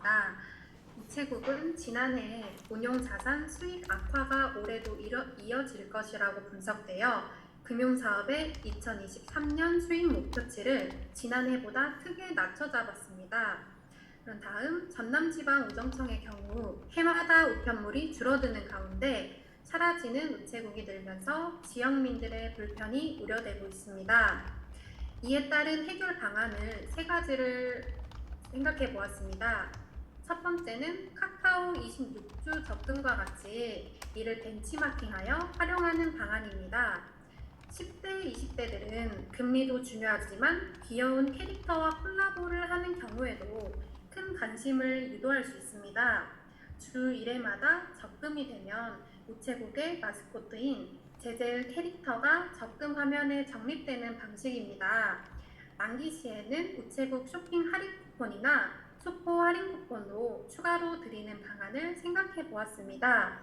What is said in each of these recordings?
있습니다. 우체국은 지난해 운용자산 수익 악화가 올해도 이어질 것이라고 분석되어 금융사업의 2023년 수익 목표치를 지난해보다 크게 낮춰 잡았습니다. 그런 다음 전남지방우정청의 경우 해마다 우편물이 줄어드는 가운데 사라지는 우체국이 늘면서 지역민들의 불편이 우려되고 있습니다. 이에 따른 해결 방안을 세 가지를 생각해 보았습니다. 첫 번째는 카카오 26주 접근과 같이 이를 벤치마킹하여 활용하는 방안입니다. 10대, 20대들은 금리도 중요하지만 귀여운 캐릭터와 콜라보를 하는 경우에도 큰 관심을 유도할 수 있습니다. 주 1회마다 적금이 되면 우체국의 마스코트인 제젤 캐릭터가 적금 화면에 적립되는 방식입니다. 만기 시에는 우체국 쇼핑 할인 쿠폰이나 소포 할인 쿠폰도 추가로 드리는 방안을 생각해 보았습니다.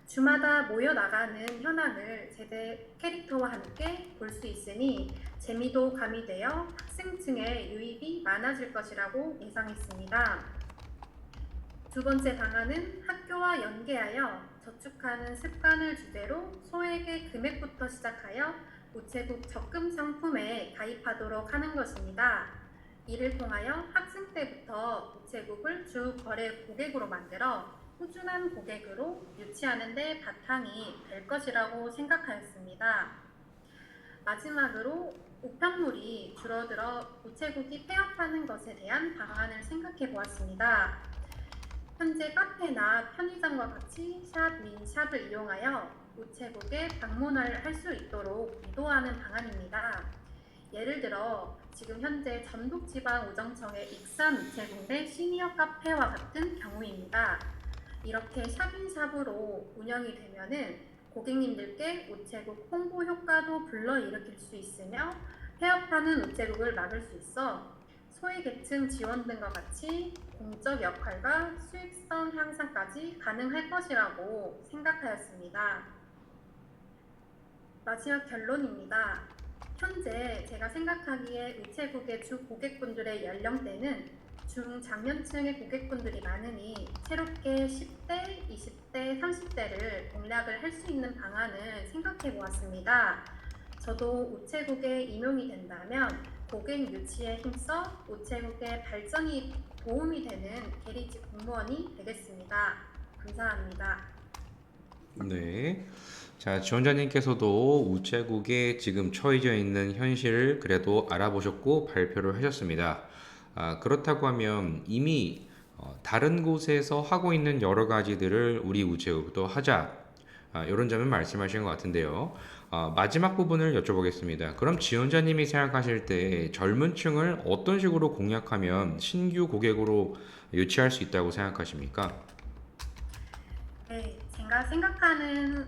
주마다 모여 나가는 현황을 제재 캐릭터와 함께 볼 수 있으니 재미도 가미되어 학생층의 유입이 많아질 것이라고 예상했습니다. 두 번째 방안은 학교와 연계하여 저축하는 습관을 주제로 소액의 금액부터 시작하여 우체국 적금 상품에 가입하도록 하는 것입니다. 이를 통하여 학생 때부터 우체국을 주 거래 고객으로 만들어 꾸준한 고객으로 유치하는 데 바탕이 될 것이라고 생각하였습니다. 마지막으로 우편물이 줄어들어 우체국이 폐업하는 것에 대한 방안을 생각해 보았습니다. 현재 카페나 편의점과 같이 샵 민 샵을 이용하여 우체국에 방문을 할 수 있도록 유도하는 방안입니다. 예를 들어 지금 현재 전북지방우정청의 익산 우체국 내 시니어 카페와 같은 경우입니다. 이렇게 샵인샵으로 운영이 되면은 고객님들께 우체국 홍보 효과도 불러일으킬 수 있으며 폐업하는 우체국을 막을 수 있어 소외계층 지원 등과 같이 공적 역할과 수익성 향상까지 가능할 것이라고 생각하였습니다. 마지막 결론입니다. 현재 제가 생각하기에 우체국의 주 고객분들의 연령대는 중장년층의 고객분들이 많으니 새롭게 10대, 20대, 30대를 공략을 할 수 있는 방안을 생각해 보았습니다. 저도 우체국에 임용이 된다면 고객 유치에 힘써 우체국의 발전이 도움이 되는 계리직 공무원이 되겠습니다. 감사합니다. 네. 자, 지원자님께서도 우체국에 지금 처해져 있는 현실을 그래도 알아보셨고 발표를 하셨습니다. 그렇다고 하면 이미 다른 곳에서 하고 있는 여러 가지들을 우리 우체국도 하자. 이런 점을 말씀하신 것 같은데요. 마지막 부분을 여쭤보겠습니다. 그럼 지원자님이 생각하실 때 젊은 층을 어떤 식으로 공략하면 신규 고객으로 유치할 수 있다고 생각하십니까? 네, 제가 생각하는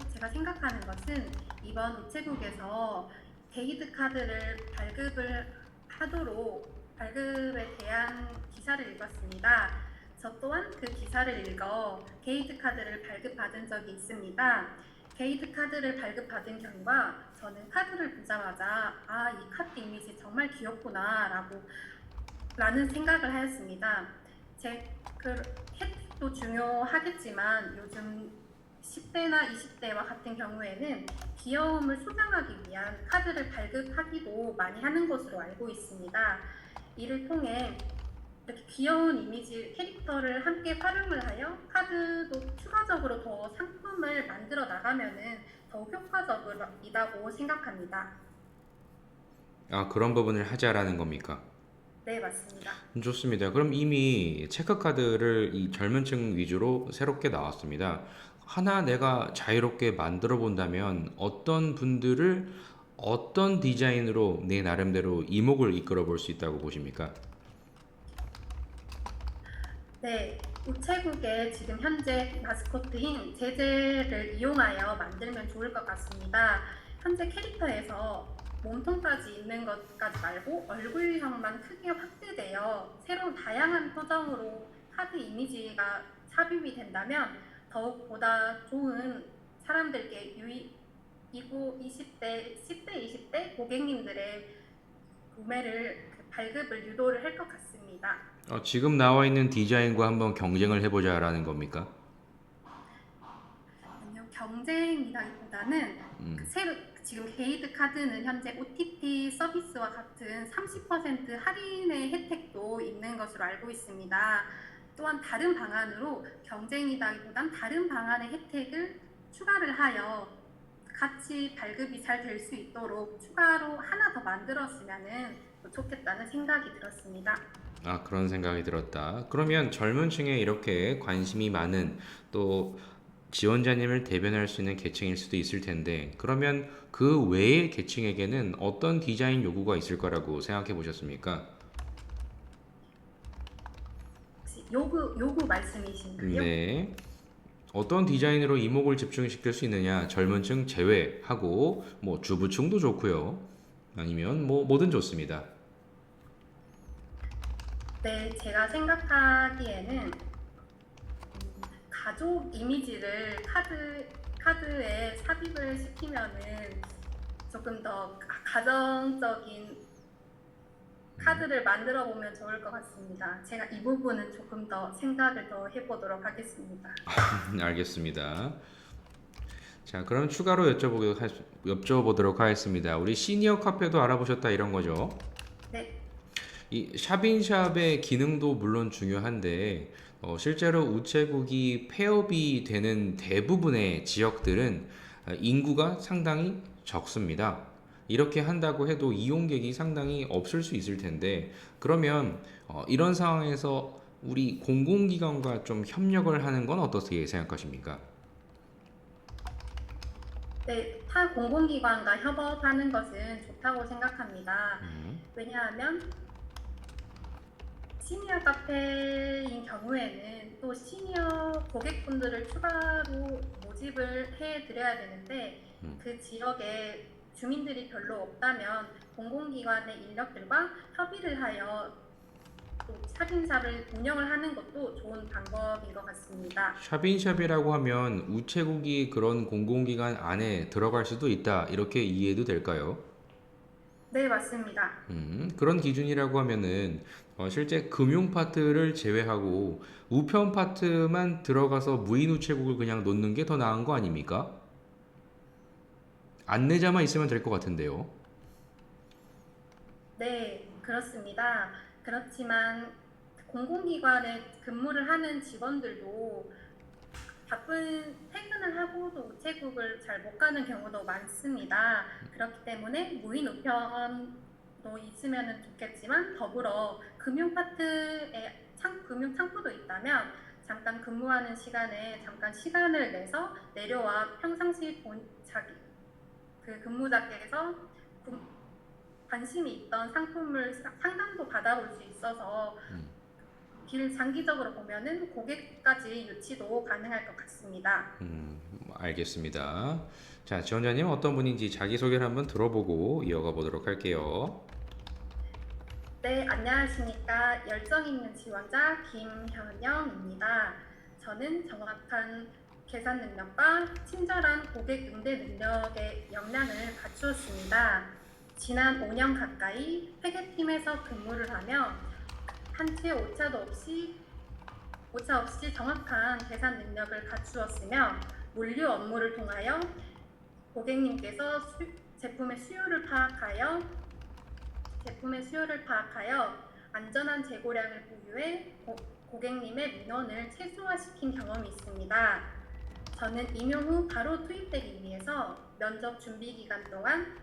것은 이번 우체국에서 데이트 카드를 발급에 대한 기사를 읽었습니다. 저 또한 그 기사를 읽어 게이트 카드를 발급받은 적이 있습니다. 게이트 카드를 발급받은 결과 저는 카드를 보자마자 이 카드 이미지 정말 귀엽구나 라는 생각을 하였습니다. 그 혜택도 중요하겠지만 요즘 10대나 20대와 같은 경우에는 귀여움을 소장하기 위한 카드를 발급하기도 많이 하는 것으로 알고 있습니다. 이를 통해 이렇게 귀여운 이미지 캐릭터를 함께 활용을 하여 카드도 추가적으로 더 상품을 만들어 나가면은 더욱 효과적이라고 생각합니다. 그런 부분을 하자라는 겁니까? 네, 맞습니다. 좋습니다. 그럼 이미 체크카드를 이 젊은 층 위주로 새롭게 나왔습니다. 하나 내가 자유롭게 만들어 본다면 어떤 분들을 어떤 디자인으로 내 나름대로 이목을 이끌어 볼 수 있다고 보십니까? 네, 우체국에 지금 현재 마스코트인 제재를 이용하여 만들면 좋을 것 같습니다. 현재 캐릭터에서 몸통까지 있는 것까지 말고 얼굴형만 크게 확대되어 새로운 다양한 표정으로 카드 이미지가 삽입이 된다면 더욱보다 좋은 사람들께 이고 20대, 10대, 20대 고객님들의 발급을 유도를 할 것 같습니다. 지금 나와 있는 디자인과 한번 경쟁을 해보자라는 겁니까? 아니요, 경쟁이라기보다는 음, 지금 게이드 카드는 현재 OTT 서비스와 같은 30% 할인의 혜택도 있는 것으로 알고 있습니다. 또한 다른 방안으로 경쟁이라기보단 다른 방안의 혜택을 추가를 하여 같이 발급이 잘 될 수 있도록 추가로 하나 더 만들었으면 좋겠다는 생각이 들었습니다. 그런 생각이 들었다. 그러면 젊은 층에 이렇게 관심이 많은 또 지원자님을 대변할 수 있는 계층일 수도 있을 텐데, 그러면 그 외의 계층에게는 어떤 디자인 요구가 있을 거라고 생각해 보셨습니까? 혹시 요구 말씀이신가요? 네. 어떤 디자인으로 이목을 집중시킬 수 있느냐, 젊은 층 제외하고, 뭐 주부층도 좋고요. 아니면 뭐 뭐든 좋습니다. 네, 제가 생각하기에는 가족 이미지를 카드에 삽입을 시키면은 조금 더 가정적인 카드를 만들어 보면 좋을 것 같습니다. 제가 이 부분은 조금 더 생각을 더 해보도록 하겠습니다. 알겠습니다. 자, 그럼 추가로 여쭤보도록 하겠습니다. 우리 시니어 카페도 알아보셨다 이런 거죠? 네, 이 샵인샵의 기능도 물론 중요한데 실제로 우체국이 폐업이 되는 대부분의 지역들은 인구가 상당히 적습니다. 이렇게 한다고 해도 이용객이 상당히 없을 수 있을 텐데 그러면 이런 상황에서 우리 공공기관과 좀 협력을 하는 건 어떻게 생각하십니까? 네, 타 공공기관과 협업하는 것은 좋다고 생각합니다. 음, 왜냐하면 시니어 카페인 경우에는 또 시니어 고객분들을 추가로 모집을 해드려야 되는데 음. 그 지역에 주민들이 별로 없다면 공공기관의 인력들과 협의를 하여 또 샵인샵을 운영을 하는 것도 좋은 방법인 것 같습니다. 샵인샵이라고 하면 우체국이 그런 공공기관 안에 들어갈 수도 있다. 이렇게 이해도 될까요? 네, 맞습니다. 그런 기준이라고 하면은 실제 금융 파트를 제외하고 우편 파트만 들어가서 무인 우체국을 그냥 놓는 게 더 나은 거 아닙니까? 안내자만 있으면 될 것 같은데요. 네, 그렇습니다. 그렇지만 공공기관에 근무를 하는 직원들도 바쁜 퇴근을 하고도 우체국을 잘 못 가는 경우도 많습니다. 그렇기 때문에 무인 우편도 있으면 좋겠지만 더불어 금융 파트에 금융 창구도 있다면 잠깐 근무하는 시간에 잠깐 시간을 내서 내려와 평상시 자기 그 근무자께서 관심이 있던 상품을 상담도 받아볼 수 있어서 길 장기적으로 보면은 고객까지 유치도 가능할 것 같습니다. 알겠습니다. 자, 지원자님 어떤 분인지 자기소개를 한번 들어보고 이어가 보도록 할게요. 네, 안녕하십니까. 열정 있는 지원자 김현영입니다. 저는 정확한 계산 능력과 친절한 고객 응대 능력의 역량을 갖추었습니다. 지난 5년 가까이 회계팀에서 근무를 하며 한 채 오차 없이 정확한 계산 능력을 갖추었으며 물류 업무를 통하여 고객님께서 제품의 수요를 파악하여 안전한 재고량을 보유해 고객님의 민원을 최소화시킨 경험이 있습니다. 저는 임용 후 바로 투입되기 위해서 면접 준비 기간 동안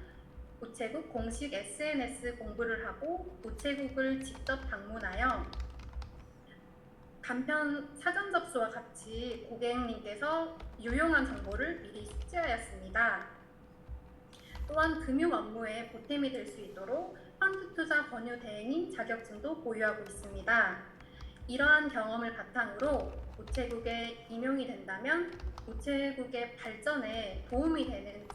우체국 공식 SNS 공부를 하고 우체국을 직접 방문하여 간편 사전 접수와 같이 고객님께서 유용한 정보를 미리 숙지하였습니다. 또한 금융 업무에 보탬이 될 수 있도록 펀드 투자 권유 대행인 자격증도 보유하고 있습니다. 이러한 경험을 바탕으로 우체국에 임용이 된다면 우체국의 발전에 도움이 되는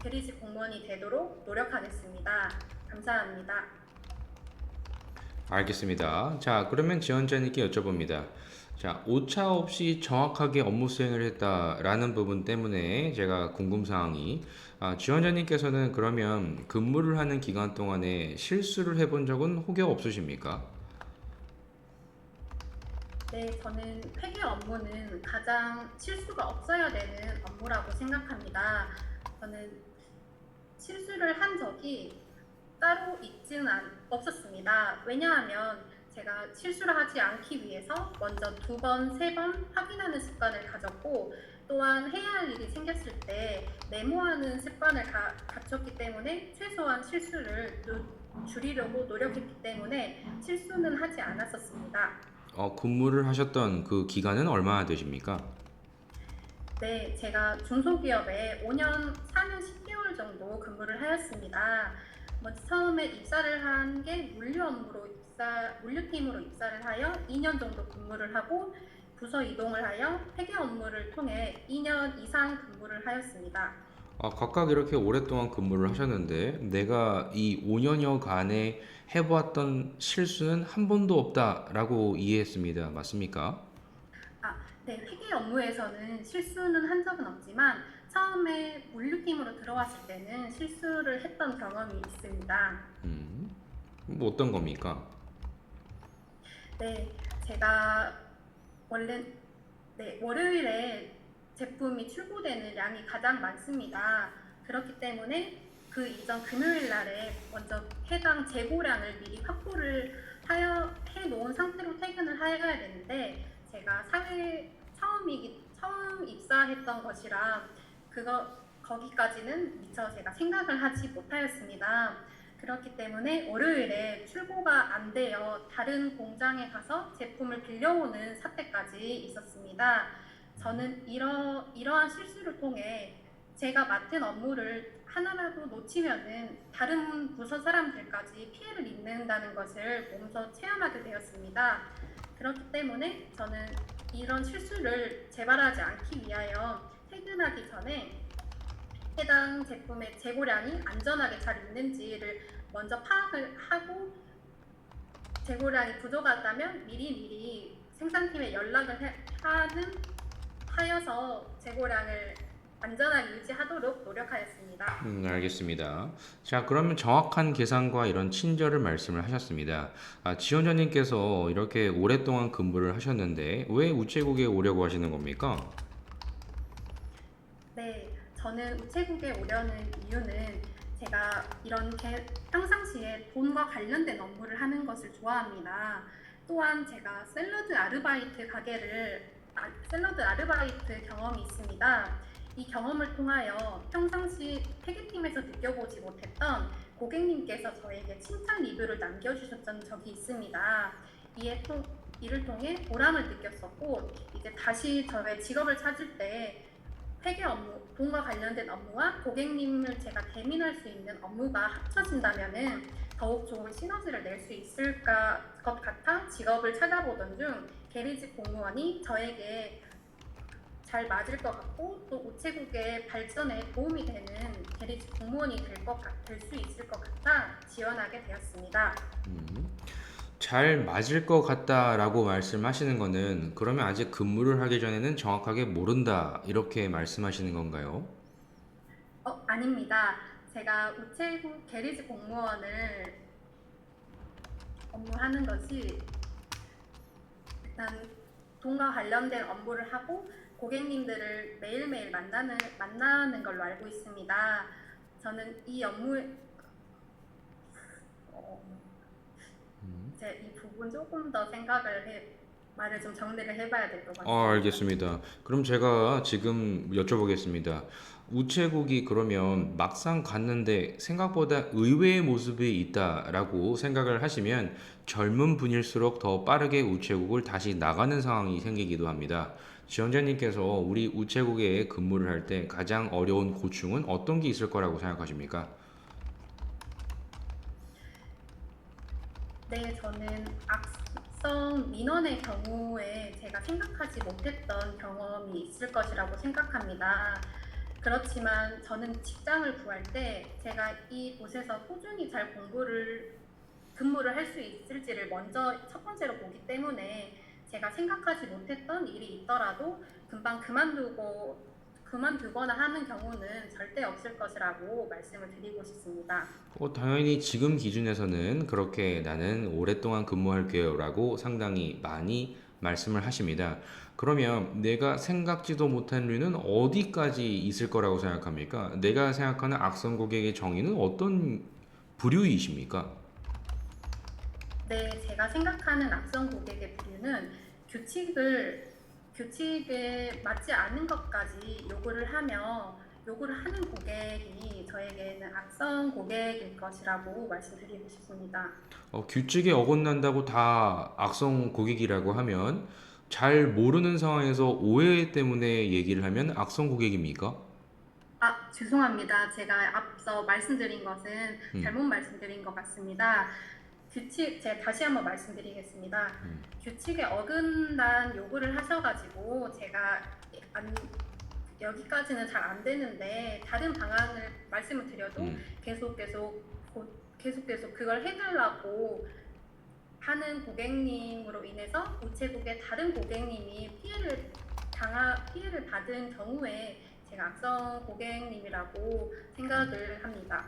대리직 공무원이 되도록 노력하겠습니다. 감사합니다. 알겠습니다. 자, 그러면 지원자님께 여쭤봅니다. 자, 오차 없이 정확하게 업무 수행을 했다라는 부분 때문에 제가 궁금사항이 지원자님께서는 그러면 근무를 하는 기간 동안에 실수를 해본 적은 혹여 없으십니까? 네, 저는 회계 업무는 가장 실수가 없어야 되는 업무라고 생각합니다. 저는 실수를 한 적이 따로 없었습니다. 왜냐하면 제가 실수를 하지 않기 위해서 먼저 두 번, 세 번 확인하는 습관을 가졌고, 또한 해야 할 일이 생겼을 때 메모하는 습관을 갖췄기 때문에 최소한 실수를 줄이려고 노력했기 때문에 실수는 하지 않았었습니다. 근무를 하셨던 그 기간은 얼마나 되십니까? 네, 제가 중소기업에 5년, 4년 10개월 정도 근무를 하였습니다. 먼저 처음에 입사를 한 게 물류팀으로 입사를 하여 2년 정도 근무를 하고 부서 이동을 하여 회계 업무를 통해 2년 이상 근무를 하였습니다. 각각 이렇게 오랫동안 근무를 하셨는데 내가 이 5년여간에 해보았던 실수는 한 번도 없다라고 이해했습니다. 맞습니까? 아, 네, 회계 업무에서는 실수는 한 적은 없지만 처음에 물류팀으로 들어왔을 때는 실수를 했던 경험이 있습니다. 음, 뭐 어떤 겁니까? 네, 제가 원래 월요일에 제품이 출고되는 양이 가장 많습니다. 그렇기 때문에 그 이전 금요일 날에 먼저 해당 재고량을 미리 확보를 해 놓은 상태로 퇴근을 해야 되는데 제가 처음 입사했던 것이라 거기까지는 미처 제가 생각을 하지 못하였습니다. 그렇기 때문에 월요일에 출고가 안 되어 다른 공장에 가서 제품을 빌려오는 사태까지 있었습니다. 저는 이러한 실수를 통해 제가 맡은 업무를 하나라도 놓치면은 다른 부서 사람들까지 피해를 입는다는 것을 몸소 체험하게 되었습니다. 그렇기 때문에 저는 이런 실수를 재발하지 않기 위하여 퇴근하기 전에 해당 제품의 재고량이 안전하게 잘 있는지를 먼저 파악을 하고 재고량이 부족하다면 미리미리 생산팀에 하여서 재고량을 안전하게 유지하도록 노력하였습니다. 알겠습니다. 자, 그러면 정확한 계산과 이런 친절을 말씀을 하셨습니다. 지원자님께서 이렇게 오랫동안 근무를 하셨는데 왜 우체국에 오려고 하시는 겁니까? 네, 저는 우체국에 오려는 이유는 제가 평상시에 돈과 관련된 업무를 하는 것을 좋아합니다. 또한 제가 샐러드 아르바이트 경험이 있습니다. 이 경험을 통하여 평상시 회계팀에서 느껴보지 못했던 고객님께서 저에게 칭찬 리뷰를 남겨주셨던 적이 있습니다. 이를 통해 보람을 느꼈었고, 이제 다시 저의 직업을 찾을 때 회계 업무, 돈과 관련된 업무와 고객님을 제가 대민할 수 있는 업무가 합쳐진다면은 더욱 좋은 시너지를 낼 수 있을 것 같아 직업을 찾아보던 중 계리직 공무원이 저에게 잘 맞을 것 같고 또 우체국의 발전에 도움이 되는 계리직 공무원이 될 수 있을 것 같아 지원하게 되었습니다. 음, 잘 맞을 것 같다라고 말씀하시는 거는 그러면 아직 근무를 하기 전에는 정확하게 모른다 이렇게 말씀하시는 건가요? 아닙니다. 제가 우체국 계리직 공무원을 업무하는 것이 일단 돈과 관련된 업무를 하고 고객님들을 매일매일 만나는 걸로 알고 있습니다. 저는 이 업무에 이제 이 부분 조금 더 말을 좀 정리를 해봐야 될 것 같습니다. 알겠습니다. 그럼 제가 지금 여쭤보겠습니다. 우체국이 그러면 막상 갔는데 생각보다 의외의 모습이 있다라고 생각을 하시면 젊은 분일수록 더 빠르게 우체국을 다시 나가는 상황이 생기기도 합니다. 지원자님께서 우리 우체국에 근무를 할 때 가장 어려운 고충은 어떤 게 있을 거라고 생각하십니까? 네, 저는 악성 민원의 경우에 제가 생각하지 못했던 경험이 있을 것이라고 생각합니다. 그렇지만 저는 직장을 구할 때 제가 이곳에서 꾸준히 잘 근무를 할 수 있을지를 먼저 첫 번째로 보기 때문에 제가 생각하지 못했던 일이 있더라도 금방 그만두거나 하는 경우는 절대 없을 것이라고 말씀을 드리고 싶습니다. 당연히 지금 기준에서는 그렇게 나는 오랫동안 근무할 거라고 상당히 많이 말씀을 하십니다. 그러면 내가 생각지도 못한 류는 어디까지 있을 거라고 생각합니까? 내가 생각하는 악성 고객의 정의는 어떤 부류이십니까? 네, 제가 생각하는 악성 고객의 부류는 규칙에 맞지 않는 것까지 요구를 하는 고객이 저에게는 악성 고객일 것이라고 말씀드리고 싶습니다. 규칙에 어긋난다고 다 악성 고객이라고 하면 잘 모르는 상황에서 오해 때문에 얘기를 하면 악성 고객입니까? 아, 죄송합니다. 제가 앞서 말씀드린 것은 음, 잘못 말씀드린 것 같습니다. 제가 다시 한번 말씀드리겠습니다. 규칙에 어긋난 요구를 하셔가지고 안, 여기까지는 잘 안 되는데 다른 방안을 말씀을 드려도 음, 계속 그걸 해달라고 하는 고객님으로 인해서 우체국의 다른 고객님이 피해를 받은 경우에 제가 악성 고객님이라고 생각을 합니다.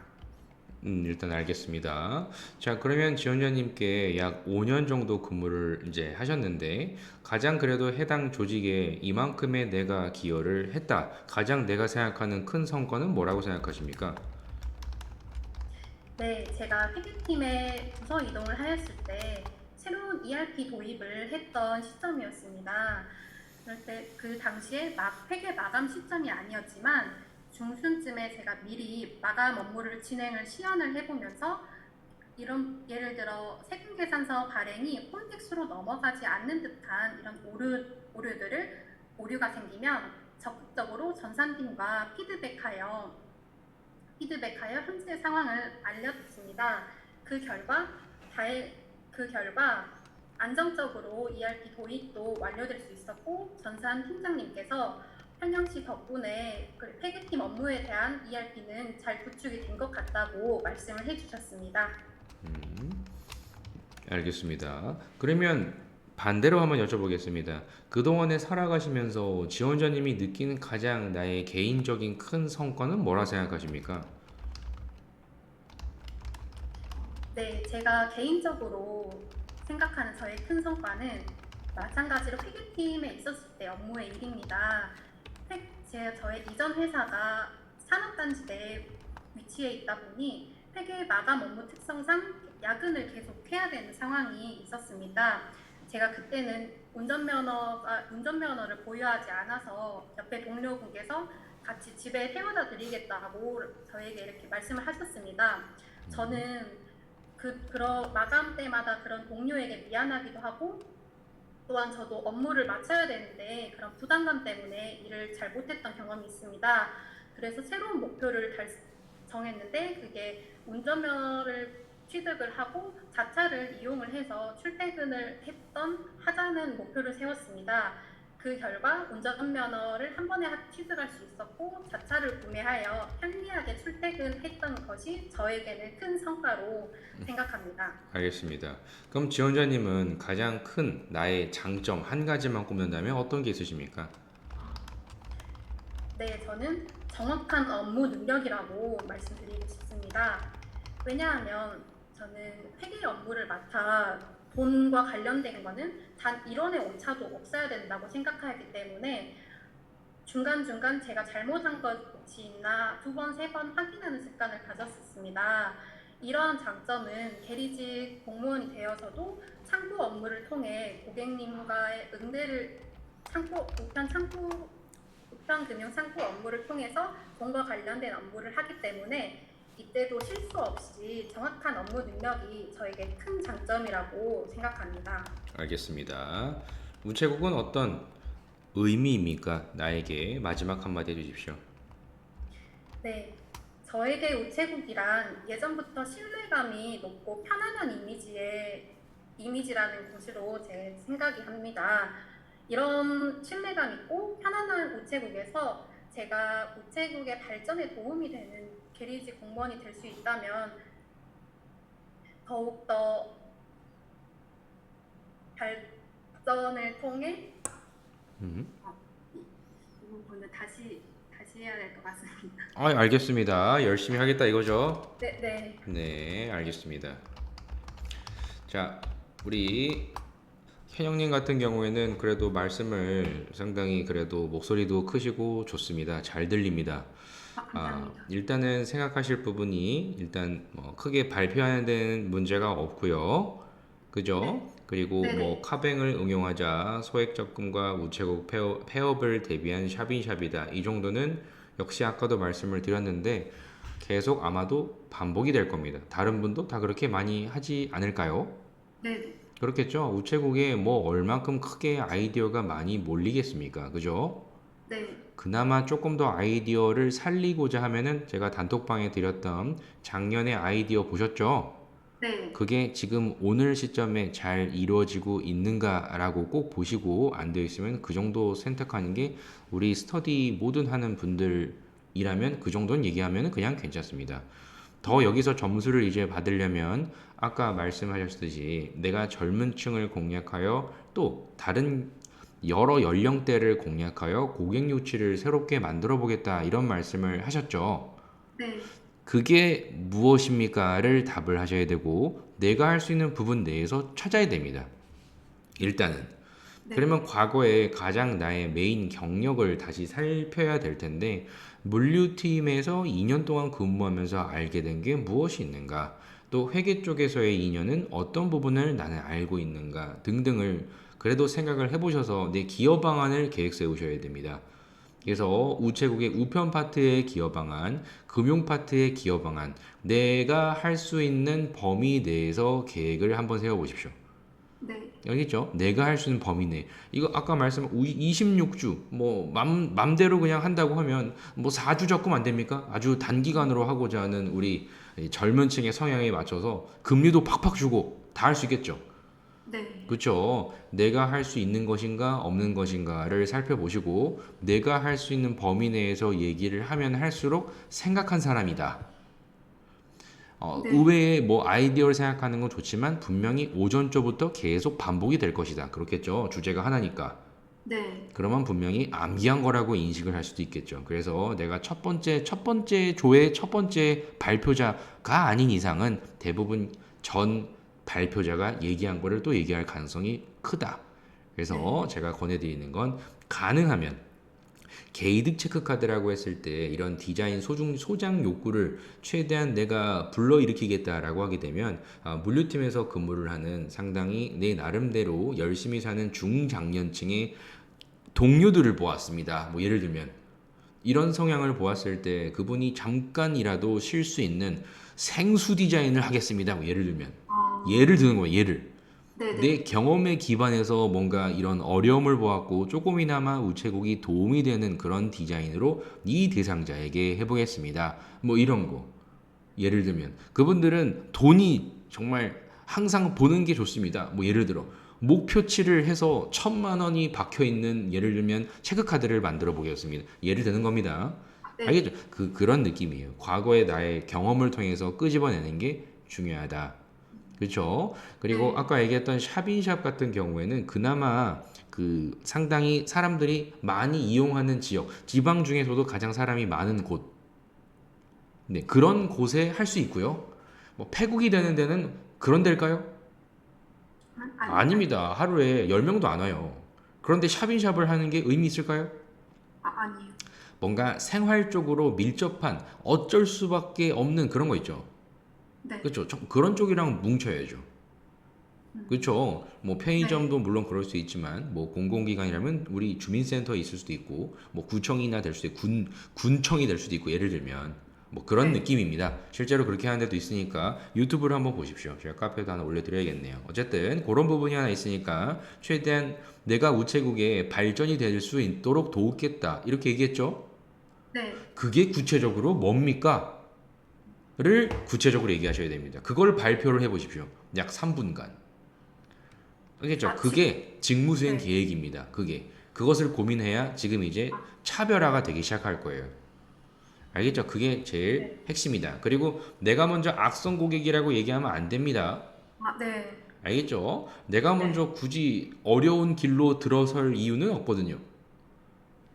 일단 알겠습니다. 자, 그러면 지원자님께 약 5년 정도 근무를 이제 하셨는데, 가장 그래도 해당 조직에 이만큼의 내가 기여를 했다. 가장 내가 생각하는 큰 성과는 뭐라고 생각하십니까? 네, 제가 회계팀에 부서 이동을 하였을 때 새로운 ERP 도입을 했던 시점이었습니다. 그럴 때 그 당시에 회계 마감 시점이 아니었지만 중순쯤에 제가 미리 마감 업무를 시연을 해보면서 이런 예를 들어 세금 계산서 발행이 콘텍스로 넘어가지 않는 듯한 이런 오류가 생기면 적극적으로 전산팀과 피드백하여 현재 상황을 알려줬습니다. 그 결과 그 결과 안정적으로 ERP 도입도 완료될 수 있었고 전산 팀장님께서 현영 씨 덕분에 그 회계팀 업무에 대한 ERP는 잘 구축이 된 것 같다고 말씀을 해주셨습니다. 알겠습니다. 그러면 반대로 한번 여쭤보겠습니다. 그동안에 살아가시면서 지원자님이 느끼는 가장 나의 개인적인 큰 성과는 뭐라 생각하십니까? 네, 제가 개인적으로 생각하는 저의 큰 성과는 마찬가지로 회계팀에 있었을 때 업무의 일입니다. 저의 이전 회사가 산업단지 내에 위치해 있다 보니 회계 마감 업무 특성상 야근을 계속 해야 되는 상황이 있었습니다. 제가 그때는 운전면허를 보유하지 않아서 옆에 동료분께서 같이 집에 태워다 드리겠다고 저에게 이렇게 말씀을 하셨습니다. 저는 그런 마감 때마다 그런 동료에게 미안하기도 하고 또한 저도 업무를 마쳐야 되는데 그런 부담감 때문에 일을 잘 못했던 경험이 있습니다. 그래서 새로운 목표를 정했는데 그게 운전면허를 취득을 하고 자차를 이용을 해서 출퇴근을 하자는 목표를 세웠습니다. 그 결과 운전면허를 한 번에 취득할 수 있었고 자차를 구매하여 편리하게 출퇴근했던 것이 저에게는 큰 성과로 생각합니다. 알겠습니다. 그럼 지원자님은 가장 큰 나의 장점 한 가지만 꼽는다면 어떤 게 있으십니까? 네, 저는 정확한 업무 능력이라고 말씀드리고 싶습니다. 왜냐하면 저는 회계 업무를 맡아 돈과 관련된 거는 단 1원의 오차도 없어야 된다고 생각하기 때문에 중간중간 제가 잘못한 것이 있나 두 번, 세 번 확인하는 습관을 가졌었습니다. 이러한 장점은 계리직 공무원이 되어서도 창구 업무를 통해 고객님과의 우편금융 창구 업무를 통해서 돈과 관련된 업무를 하기 때문에 이때도 실수 없이 정확한 업무 능력이 저에게 큰 장점이라고 생각합니다. 알겠습니다. 우체국은 어떤 의미입니까? 나에게 마지막 한마디 해주십시오. 네, 저에게 우체국이란 예전부터 신뢰감이 높고 편안한 이미지라는 곳으로 제 생각이 합니다. 이런 신뢰감 있고 편안한 우체국에서 제가 우체국의 발전에 도움이 되는 계리직 공무원이 될 수 있다면 더욱더 발전을 통해 음. 이 부분을 다시 해야 될 것 같습니다. 알겠습니다. 열심히 하겠다 이거죠? 네, 네. 네, 알겠습니다. 자, 우리 켄영님 같은 경우에는 그래도 말씀을 상당히 그래도 목소리도 크시고 좋습니다. 잘 들립니다. 감사합니다. 일단은 생각하실 부분이 일단 뭐 크게 발표하는 데는 문제가 없고요. 네. 그죠? 그리고 뭐 네네. 카뱅을 응용하자 소액 적금과 우체국 폐업을 대비한 샵인샵이다. 이 정도는 역시 아까도 말씀을 드렸는데 계속 아마도 반복이 될 겁니다. 다른 분도 다 그렇게 많이 하지 않을까요? 네네. 그렇겠죠. 우체국에 뭐 얼만큼 크게 아이디어가 많이 몰리겠습니까? 그죠? 네. 그나마 조금 더 아이디어를 살리고자 하면은 제가 단톡방에 드렸던 작년의 아이디어 보셨죠? 네. 그게 지금 오늘 시점에 잘 이루어지고 있는가라고 꼭 보시고 안 되어 있으면 그 정도 선택하는 게 우리 스터디 모든 하는 분들이라면 그 정도는 얘기하면 그냥 괜찮습니다. 더 여기서 점수를 이제 받으려면 아까 말씀하셨듯이 내가 젊은 층을 공략하여 또 다른 여러 연령대를 공략하여 고객 유치를 새롭게 만들어 보겠다 이런 말씀을 하셨죠. 네. 그게 무엇입니까를 답을 하셔야 되고 내가 할 수 있는 부분 내에서 찾아야 됩니다. 일단은 네. 그러면 과거에 가장 나의 메인 경력을 다시 살펴야 될 텐데 물류팀에서 2년 동안 근무하면서 알게 된 게 무엇이 있는가? 또 회계 쪽에서의 2년은 어떤 부분을 나는 알고 있는가? 등등을 그래도 생각을 해보셔서 내 기여 방안을 계획 세우셔야 됩니다. 그래서 우체국의 우편 파트의 기여 방안, 금융 파트의 기여 방안, 내가 할 수 있는 범위 내에서 계획을 한번 세워보십시오. 네. 알겠죠? 내가 할 수 있는 범위 내. 이거 아까 말씀 26주 뭐 맘대로 그냥 한다고 하면 뭐 4주 적금 안 됩니까? 아주 단기간으로 하고자 하는 우리 젊은 층의 성향에 맞춰서 금리도 팍팍 주고 다 할 수 있겠죠. 네. 그렇죠. 내가 할 수 있는 것인가 없는 것인가를 살펴보시고 내가 할 수 있는 범위 내에서 얘기를 하면 할수록 생각한 사람이다. 네. 의외의 뭐 아이디어를 생각하는 건 좋지만 분명히 오전조부터 계속 반복이 될 것이다. 그렇겠죠. 주제가 하나니까. 네. 그러면 분명히 암기한 거라고 인식을 할 수도 있겠죠. 그래서 내가 첫 번째 조의 첫 번째 발표자가 아닌 이상은 대부분 전 발표자가 얘기한 거를 또 얘기할 가능성이 크다. 네. 그래서 제가 권해드리는 건 가능하면 게이득 체크카드라고 했을 때 이런 디자인 소장 욕구를 최대한 내가 불러일으키겠다라고 하게 되면 물류팀에서 근무를 하는 상당히 내 나름대로 열심히 사는 중장년층의 동료들을 보았습니다. 뭐 예를 들면 이런 성향을 보았을 때 그분이 잠깐이라도 쉴 수 있는 생수 디자인을 하겠습니다. 뭐 예를 들면 아, 예를 드는 거예요. 예를 내 네네. 경험에 기반해서 뭔가 이런 어려움을 보았고 조금이나마 우체국이 도움이 되는 그런 디자인으로 이 대상자에게 해보겠습니다. 뭐 이런 거. 예를 들면 그분들은 돈이 정말 항상 보는 게 좋습니다. 뭐 예를 들어 목표치를 해서 1,000만 원이 박혀 있는 예를 들면 체크카드를 만들어 보겠습니다. 예를 드는 겁니다. 알겠죠? 네. 그런 느낌이에요. 과거의 나의 경험을 통해서 끄집어내는 게 중요하다. 그렇죠? 그리고 네. 아까 얘기했던 샵인샵 같은 경우에는 그나마 그 상당히 사람들이 많이 이용하는 지역, 지방 중에서도 가장 사람이 많은 곳, 네, 그런 곳에 할 수 있고요. 뭐 폐국이 되는 데는 그런 데일까요? 아니, 아닙니다. 하루에 10명도 안 와요. 그런데 샵인샵을 하는 게 의미 있을까요? 아니에요. 뭔가 생활적으로 밀접한 어쩔 수밖에 없는 그런 거 있죠. 네. 그렇죠. 그런 쪽이랑 뭉쳐야죠. 그렇죠. 뭐 네. 편의점도 물론 그럴 수 있지만 뭐 공공기관이라면 우리 주민센터에 있을 수도 있고 뭐 구청이나 될 수도 있고 군청이 될 수도 있고 예를 들면 뭐 그런 네. 느낌입니다. 실제로 그렇게 하는 데도 있으니까 유튜브를 한번 보십시오. 제가 카페에도 하나 올려드려야겠네요. 어쨌든 그런 부분이 하나 있으니까 최대한 내가 우체국에 발전이 될 수 있도록 도우겠다 이렇게 얘기했죠. 네. 그게 구체적으로 뭡니까? 를 구체적으로 얘기하셔야 됩니다. 그걸 발표를 해보십시오. 약 3분간. 알겠죠? 아, 지금, 그게 직무수행 네. 계획입니다. 그것을 고민해야 지금 이제 아, 차별화가 되기 시작할 거예요. 알겠죠? 그게 제일 네. 핵심이다. 그리고 내가 먼저 악성 고객이라고 얘기하면 안 됩니다. 아, 네. 알겠죠? 내가 네. 먼저 굳이 어려운 길로 들어설 이유는 없거든요.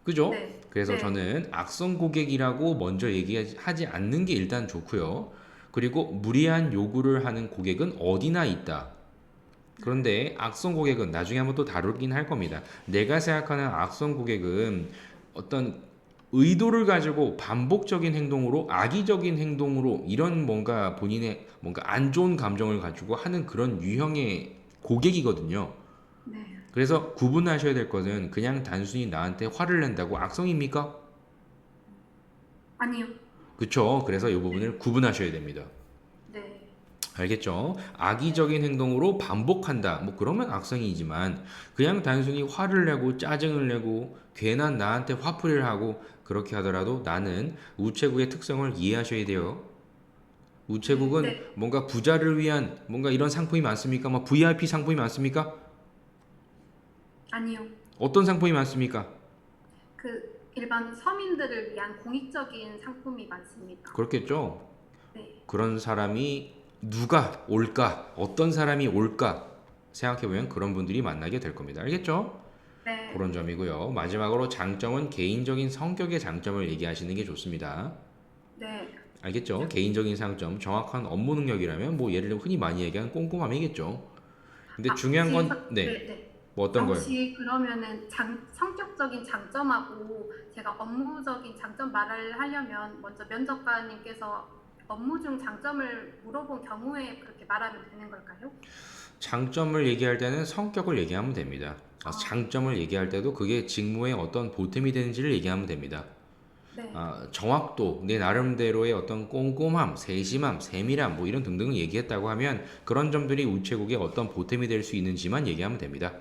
그죠? 네. 그래서 네. 저는 악성 고객이라고 먼저 얘기하지 않는 게 일단 좋고요. 그리고 무리한 요구를 하는 고객은 어디나 있다. 그런데 악성 고객은 나중에 한번 또 다루긴 할 겁니다. 내가 생각하는 악성 고객은 어떤 의도를 가지고 반복적인 행동으로 악의적인 행동으로 이런 뭔가 본인의 뭔가 안 좋은 감정을 가지고 하는 그런 유형의 고객이거든요. 네. 그래서 구분하셔야 될 것은 그냥 단순히 나한테 화를 낸다고 악성입니까? 아니요. 그쵸? 그래서 이 네. 부분을 구분하셔야 됩니다. 네. 알겠죠? 네. 악의적인 행동으로 반복한다. 뭐 그러면 악성이지만 그냥 단순히 화를 내고 짜증을 내고 괜한 나한테 화풀이를 하고 그렇게 하더라도 나는 우체국의 특성을 이해하셔야 돼요. 네. 우체국은 네. 뭔가 부자를 위한 뭔가 이런 상품이 많습니까? 뭐 VIP 상품이 많습니까? 아니요. 어떤 상품이 많습니까? 그 일반 서민들을 위한 공익적인 상품이 많습니다. 그렇겠죠? 네. 그런 사람이 누가 올까? 어떤 사람이 올까? 생각해보면 그런 분들이 만나게 될 겁니다. 알겠죠? 네. 그런 점이고요. 마지막으로 장점은 개인적인 성격의 장점을 얘기하시는 게 좋습니다. 네. 알겠죠? 개인적인 상점, 정확한 업무 능력이라면 뭐 예를 들어 흔히 많이 얘기하는 꼼꼼함이겠죠. 근데 중요한 혹시 건 네, 네. 뭐 어떤 거요? 혹시 그러면은 성격적인 장점하고 제가 업무적인 장점 말을 하려면 먼저 면접관님께서 업무 중 장점을 물어본 경우에 그렇게 말하면 되는 걸까요? 장점을 얘기할 때는 성격을 얘기하면 됩니다. 아, 장점을 얘기할 때도 그게 직무에 어떤 보탬이 되는지를 얘기하면 됩니다. 네. 정확도, 내 나름대로의 어떤 꼼꼼함, 세심함, 세밀함, 뭐 이런 등등을 얘기했다고 하면 그런 점들이 우체국에 어떤 보탬이 될 수 있는지만 얘기하면 됩니다.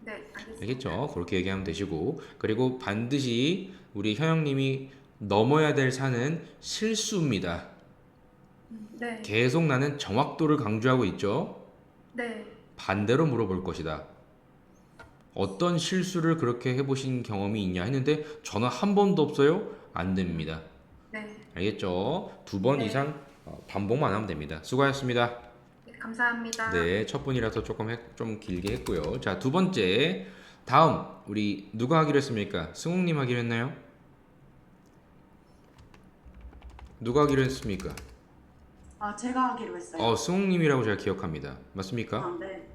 네, 알겠습니다. 알겠죠? 그렇게 얘기하면 되시고, 그리고 반드시 우리 현영님이 넘어야 될 산은 실수입니다. 네. 계속 나는 정확도를 강조하고 있죠? 네. 반대로 물어볼 것이다. 어떤 실수를 그렇게 해보신 경험이 있냐 했는데 저는 한 번도 없어요? 안 됩니다. 네. 알겠죠? 두 번 네. 이상 반복만 하면 됩니다. 수고하셨습니다. 네, 감사합니다. 네, 첫 분이라서 좀 길게 했고요. 자, 두 번째. 다음, 우리 누가 하기로 했습니까? 승욱님 하기로 했나요? 누가 하기로 했습니까? 제가 하기로 했어요. 승욱님이라고 제가 기억합니다. 맞습니까? 네.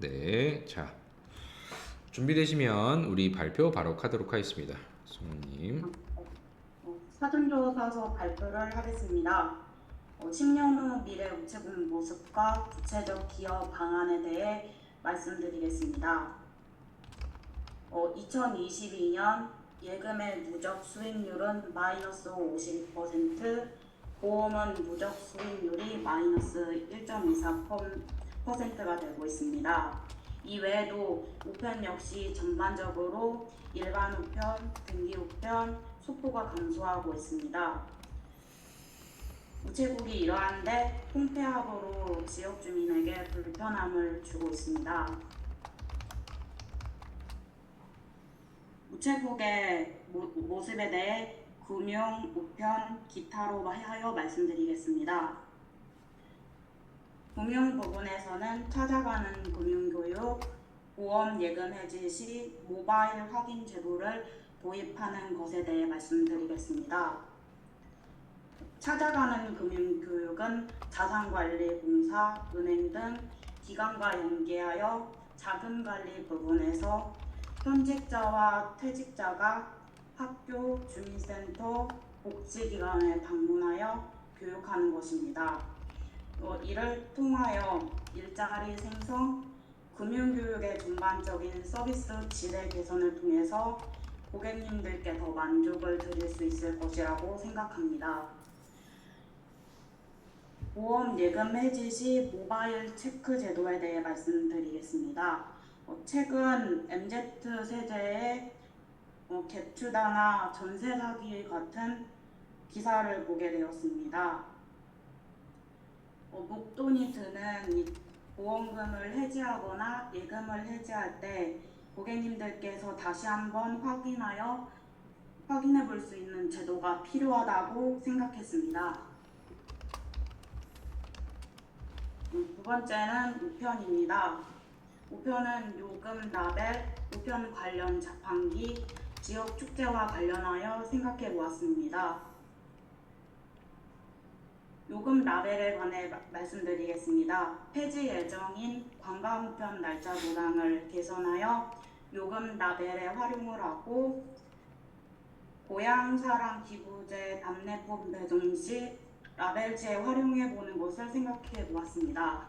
네, 자, 준비되시면 우리 발표 바로 하도록 하겠습니다. 승욱님. 사전조사서 발표를 하겠습니다. 10년 후 미래 우체국 모습과 구체적 기업 방안에 대해 말씀드리겠습니다. 2022년 예금의 누적 수익률은 마이너스 52%, 보험은 누적 수익률이 마이너스 1.24%가 되고 있습니다. 이 외에도 우편 역시 전반적으로 일반 우편, 등기 우편, 수포가 감소하고 있습니다. 우체국이 이러한데 통폐합으로 지역 주민에게 불편함을 주고 있습니다. 우체국의 모습에 대해 금융, 우편, 기타로 하여 말씀드리겠습니다. 금융 부분에서는 찾아가는 금융교육, 보험 예금 해지 시 모바일 확인 제도를 도입하는 것에 대해 말씀드리겠습니다. 찾아가는 금융교육은 자산관리공사, 은행 등 기관과 연계하여 자금관리 부분에서 현직자와 퇴직자가 학교, 주민센터, 복지기관에 방문하여 교육하는 것입니다. 이를 통하여 일자리 생성, 금융교육의 전반적인 서비스 질의 개선을 통해서 고객님들께 더 만족을 드릴 수 있을 것이라고 생각합니다. 보험 예금 해지 시 모바일 체크 제도에 대해 말씀드리겠습니다. 최근 MZ 세대의 갭투자나 전세 사기 같은 기사를 보게 되었습니다. 목돈이 드는 이 보험금을 해지하거나 예금을 해지할 때 고객님들께서 다시 한번 확인해 볼 수 있는 제도가 필요하다고 생각했습니다. 두 번째는 우편입니다. 우편은 요금 라벨, 우편 관련 자판기, 지역 축제와 관련하여 생각해 보았습니다. 요금 라벨에 관해 말씀드리겠습니다. 폐지 예정인 관광우편 날짜 도장을 개선하여 요금 라벨에 활용을 하고 고향사랑 기부제 답례품 배송 시 라벨지에 활용해 보는 것을 생각해 보았습니다.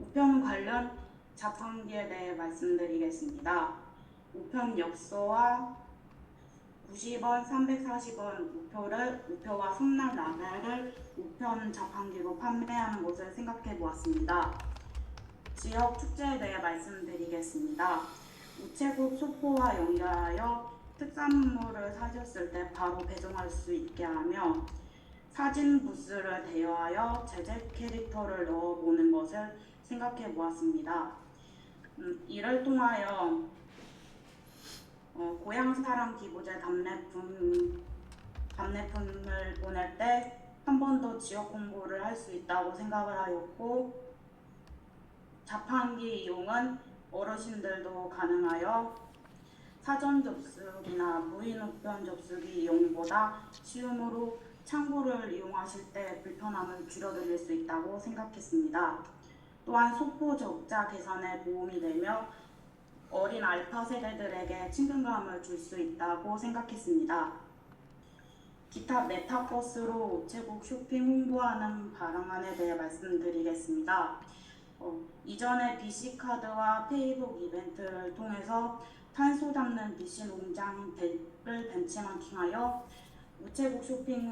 우편 관련 자판기에 대해 말씀드리겠습니다. 우편 엽서와 90원, 340원 우표와 손난 라벨을 우편 자판기로 판매하는 것을 생각해 보았습니다. 지역 축제에 대해 말씀드리겠습니다. 우체국 소포와 연결하여 특산물을 사셨을 때 바로 배송할 수 있게 하며 사진 부스를 대여하여 제재 캐릭터를 넣어보는 것을 생각해 보았습니다. 이를 통하여 고향사랑 기부제 답례품을 보낼 때 한 번 더 지역 홍보를 할 수 있다고 생각을 하였고 자판기 이용은 어르신들도 가능하여 사전 접수기나 무인 우편 접수기 이용보다 쉬움으로 창구를 이용하실 때 불편함을 줄여드릴 수 있다고 생각했습니다. 또한 소포 적자 개선에 도움이 되며 어린 알파 세대들에게 친근감을 줄 수 있다고 생각했습니다. 기타 메타버스로 우체국 쇼핑 홍보하는 방안에 대해 말씀드리겠습니다. 이전에 BC카드와 페이북 이벤트를 통해서 탄소 담는 BC 농장을 벤치마킹하여 우체국 쇼핑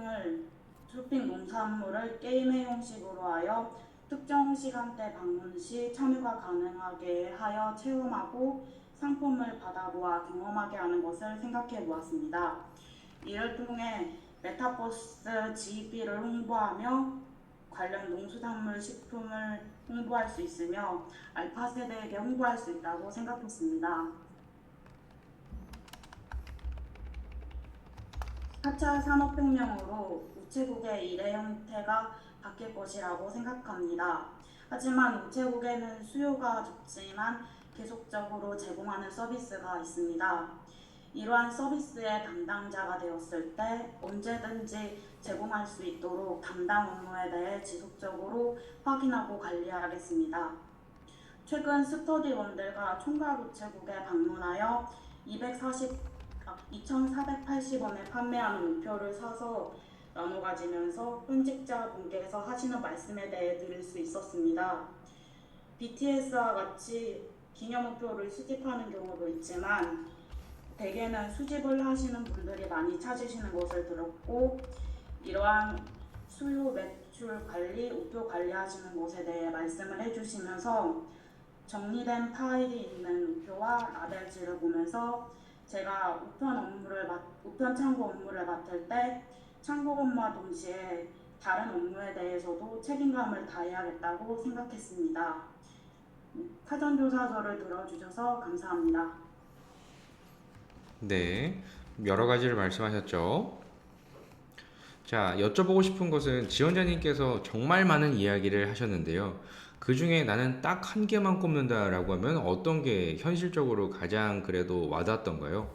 농산물을 게임의 형식으로 하여 특정 시간대 방문 시 참여가 가능하게 하여 체험하고 상품을 받아보아 경험하게 하는 것을 생각해 보았습니다. 이를 통해 메타버스 GEP를 홍보하며 관련 농수산물 식품을 홍보할 수 있으며 알파 세대에게 홍보할 수 있다고 생각했습니다. 4차 산업혁명으로 우체국의 일의 형태가 바뀔 것이라고 생각합니다. 하지만 우체국에는 수요가 적지만 계속적으로 제공하는 서비스가 있습니다. 이러한 서비스의 담당자가 되었을 때 언제든지 제공할 수 있도록 담당 업무에 대해 지속적으로 확인하고 관리하겠습니다. 최근 스터디원들과 총괄우체국에 방문하여 2,480원에 판매하는 우표를 사서 나눠 가지면서 현직자분께서 하시는 말씀에 대해 들을 수 있었습니다. BTS와 같이 기념우표를 수집하는 경우도 있지만 대개는 수집을 하시는 분들이 많이 찾으시는 것을 들었고 이러한 수요 매출 관리, 우표 관리하시는 것에 대해 말씀을 해주시면서 정리된 파일이 있는 우표와 라벨지를 보면서 제가 우편 창구 업무를 맡을 때 창구 업무와 동시에 다른 업무에 대해서도 책임감을 다해야겠다고 생각했습니다. 사전조사서를 들어주셔서 감사합니다. 네, 여러 가지를 말씀하셨죠. 자, 여쭤보고 싶은 것은 지원자님께서 정말 많은 이야기를 하셨는데요. 그 중에 나는 딱 한 개만 꼽는다라고 하면 어떤 게 현실적으로 가장 그래도 와닿았던가요?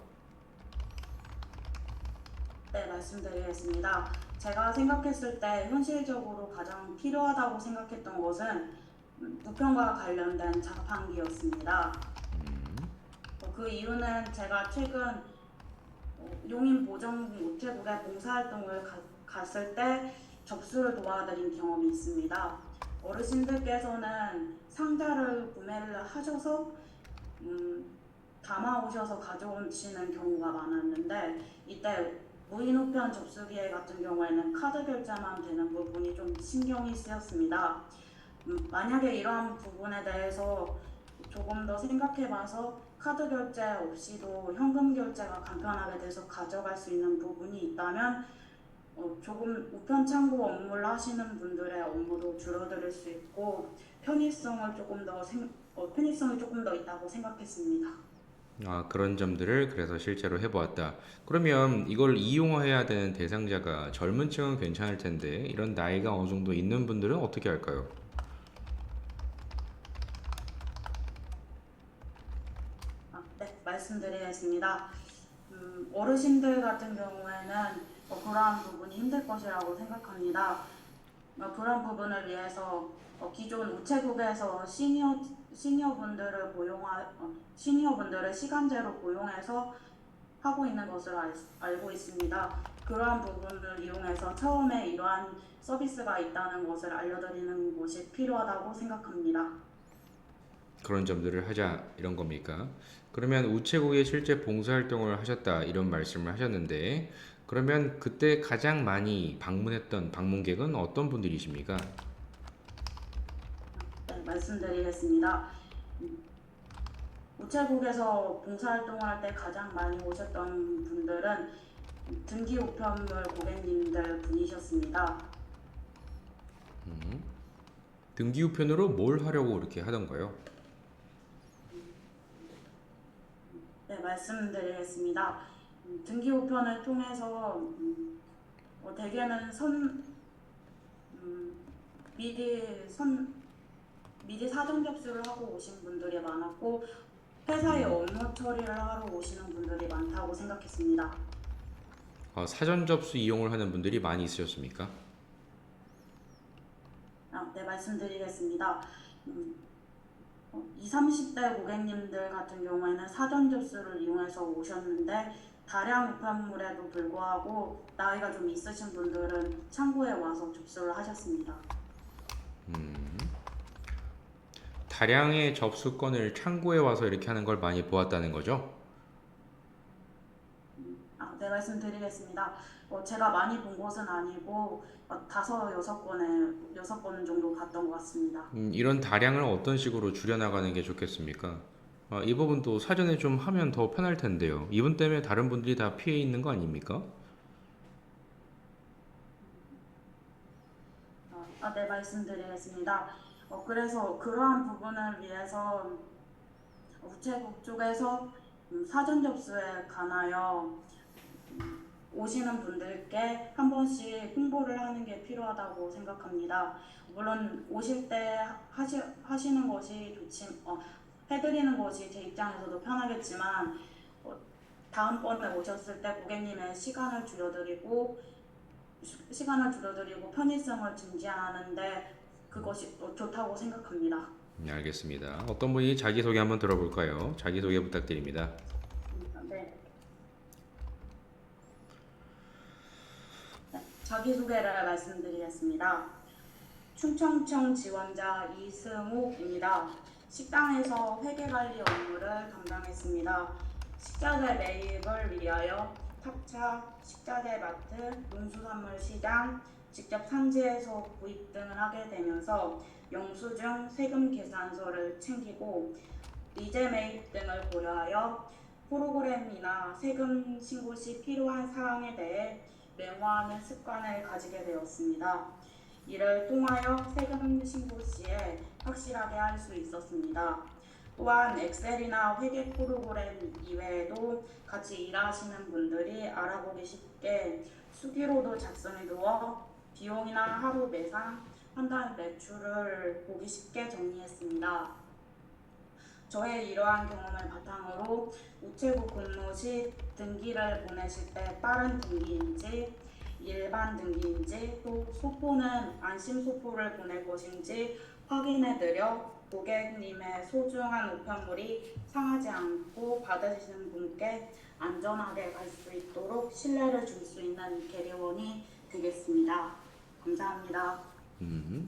네, 말씀드리겠습니다. 제가 생각했을 때 현실적으로 가장 필요하다고 생각했던 것은 우편과 관련된 자판기였습니다. 그 이유는 제가 최근 용인 보정 우체국에 봉사활동을 갔을 때 접수를 도와드린 경험이 있습니다. 어르신들께서는 상자를 구매를 하셔서 담아오셔서 가져오시는 경우가 많았는데 이때 무인우편 접수기에 같은 경우에는 카드 결제만 되는 부분이 좀 신경이 쓰였습니다. 만약에 이러한 부분에 대해서 조금 더 생각해봐서 카드 결제 없이도 현금 결제가 간편하게 돼서 가져갈 수 있는 부분이 있다면 조금 우편 창구 업무를 하시는 분들의 업무도 줄어들 수 있고 편의성이 조금 더 있다고 생각했습니다. 아, 그런 점들을 그래서 실제로 해보았다. 그러면 이걸 이용해야 되는 대상자가 젊은 층은 괜찮을 텐데 이런 나이가 어느 정도 있는 분들은 어떻게 할까요? 네, 말씀드리겠습니다. 어르신들 같은 경우에는 그러한 부분이 힘들 것이라고 생각합니다. 그런 부분을 위해서 기존 우체국에서 시니어분들을 시간제로 고용해서 하고 있는 것으로 알고 있습니다. 그러한 부분을 이용해서 처음에 이러한 서비스가 있다는 것을 알려드리는 것이 필요하다고 생각합니다. 그런 점들을 하자 이런 겁니까? 그러면 우체국에 실제 봉사활동을 하셨다 이런 말씀을 하셨는데 그러면 그때 가장 많이 방문했던 방문객은 어떤 분들이십니까? 네, 말씀드리겠습니다. 우체국에서 봉사활동을 할 때 가장 많이 오셨던 분들은 등기 우편물 고객님들 분이셨습니다. 등기 우편으로 뭘 하려고 이렇게 하던가요? 네, 말씀드리겠습니다. 등기 우편을 통해서 대개는 미리 미리 사전 접수를 하고 오신 분들이 많았고 회사의 업무 처리를 하러 오시는 분들이 많다고 생각했습니다. 사전 접수 이용을 하는 분들이 많이 있으셨습니까? 네, 말씀드리겠습니다. 20, 30대 고객님들 같은 경우에는 사전 접수를 이용해서 오셨는데 다량 우편물에도 불구하고 나이가 좀 있으신 분들은 창구에 와서 접수를 하셨습니다. 다량의 접수권을 창구에 와서 이렇게 하는 걸 많이 보았다는 거죠? 네, 말씀드리겠습니다. 제가 많이 본 것은 아니고 여섯 건 정도 봤던 것 같습니다. 이런 다량을 어떤 식으로 줄여나가는 게 좋겠습니까? 이 부분도 사전에 좀 하면 더 편할 텐데요. 이분 때문에 다른 분들이 다 피해 있는 거 아닙니까? 네, 말씀드리겠습니다. 그래서 그러한 부분을 위해서 우체국 쪽에서 사전 접수에 관하여 오시는 분들께 한 번씩 홍보를 하는 게 필요하다고 생각합니다. 물론 오실 때 하시는 것이 해드리는 것이 제 입장에서도 편하겠지만 다음번에 오셨을 때 고객님의 시간을 줄여드리고 편의성을 증진하는데 그것이 좋다고 생각합니다. 네, 알겠습니다. 어떤 분이 자기소개 한번 들어볼까요? 자기소개 부탁드립니다. 네. 자기소개를 말씀드리겠습니다. 충청청 지원자 이승옥입니다. 식당에서 회계관리 업무를 담당했습니다. 식자재 매입을 위하여 탑차, 식자재 마트, 농수산물 시장, 직접 산지에서 구입 등을 하게 되면서 영수증, 세금 계산서를 챙기고 리제 매입 등을 고려하여 프로그램이나 세금 신고 시 필요한 사항에 대해 메모하는 습관을 가지게 되었습니다. 이를 통하여 세금 신고 시에 확실하게 할 수 있었습니다. 또한 엑셀이나 회계 프로그램 이외에도 같이 일하시는 분들이 알아보기 쉽게 수기로도 작성해 두어 비용이나 하루 매상, 한 달 매출을 보기 쉽게 정리했습니다. 저의 이러한 경험을 바탕으로 우체국 근무 시 등기를 보내실 때 빠른 등기인지 일반 등기인지 또 소포는 안심 소포를 보낼 것인지 확인해드려 고객님의 소중한 우편물이 상하지 않고 받으시는 분께 안전하게 갈 수 있도록 신뢰를 줄 수 있는 대리원이 되겠습니다. 감사합니다.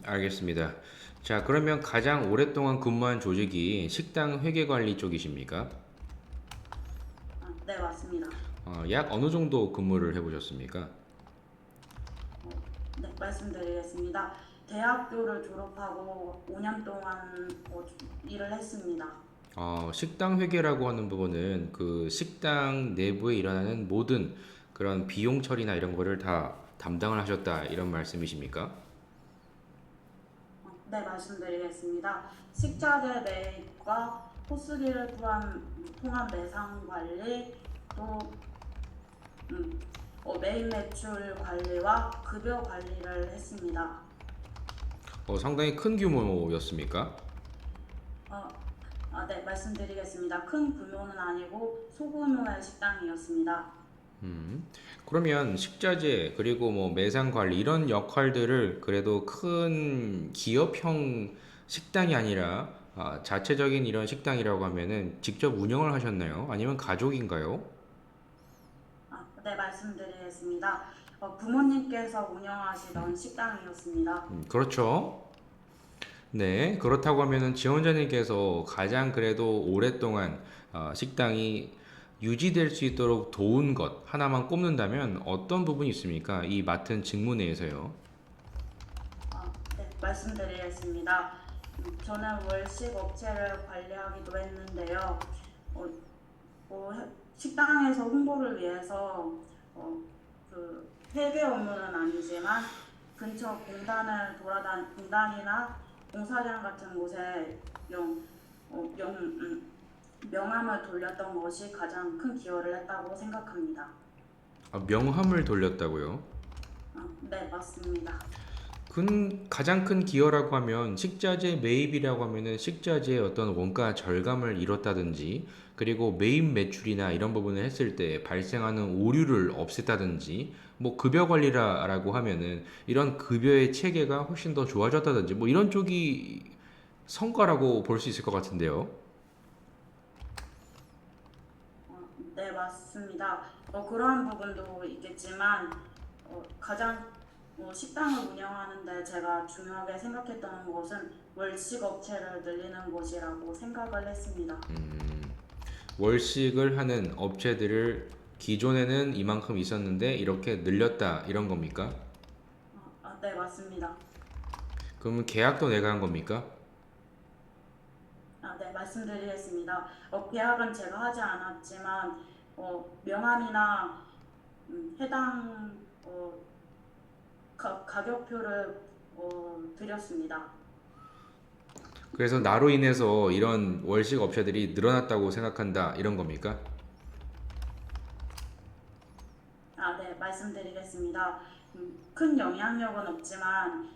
알겠습니다. 자, 그러면 가장 오랫동안 근무한 조직이 식당 회계관리 쪽이십니까? 네, 맞습니다. 약 어느 정도 근무를 해보셨습니까? 네, 말씀드리겠습니다. 대학교를 졸업하고 5년 동안 일을 했습니다. 식당 회계라고 하는 부분은 그 식당 내부에 일어나는 모든 그런 비용 처리나 이런 거를 다 담당을 하셨다 이런 말씀이십니까? 네, 말씀드리겠습니다. 식자재 매입과 포스기를 통한 매상 관리, 또 매입 매출 관리와 급여 관리를 했습니다. 상당히 큰 규모였습니까? 네, 말씀드리겠습니다. 큰 규모는 아니고 소규모의 식당이었습니다. 그러면 식자재 그리고 뭐 매상 관리 이런 역할들을 그래도 큰 기업형 식당이 아니라 자체적인 이런 식당이라고 하면은 직접 운영을 하셨나요? 아니면 가족인가요? 네, 말씀드리겠습니다. 부모님께서 운영하시던 식당이었습니다. 그렇죠. 네, 그렇다고 하면은 지원자님께서 가장 그래도 오랫동안 식당이 유지될 수 있도록 도운 것 하나만 꼽는다면 어떤 부분이 있습니까? 이 맡은 직무 내에서요. 네, 말씀드리겠습니다. 저는 월식 업체를 관리하기도 했는데요. 어, 식당에서 홍보를 위해서 그 회계 업무는 아니지만 근처 공단이나 공사장 같은 곳에 영, 어, 영, 명함을 돌렸던 것이 가장 큰 기여를 했다고 생각합니다. 명함을 돌렸다고요? 네, 맞습니다. 가장 큰 기여라고 하면 식자재 매입이라고 하면은 식자재의 어떤 원가 절감을 이뤘다든지 그리고 매입 매출이나 이런 부분을 했을 때 발생하는 오류를 없앴다든지 뭐 급여 관리라고 하면은 이런 급여의 체계가 훨씬 더 좋아졌다든지 뭐 이런 쪽이 성과라고 볼 수 있을 것 같은데요. 네, 맞습니다. 그러한 부분도 있겠지만 가장 식당을 운영하는데 제가 중요하게 생각했던 것은 월식 업체를 늘리는 것이라고 생각을 했습니다. 월식을 하는 업체들을 기존에는 이만큼 있었는데 이렇게 늘렸다 이런 겁니까? 네, 맞습니다. 그러면 계약도 내가 한 겁니까? 네, 말씀드리겠습니다. 계약은 제가 하지 않았지만 명함이나 해당 가격표를 드렸습니다. 그래서 나로 인해서 이런 월식 업체들이 늘어났다고 생각한다 이런 겁니까? 네, 말씀드리겠습니다. 큰 영향력은 없지만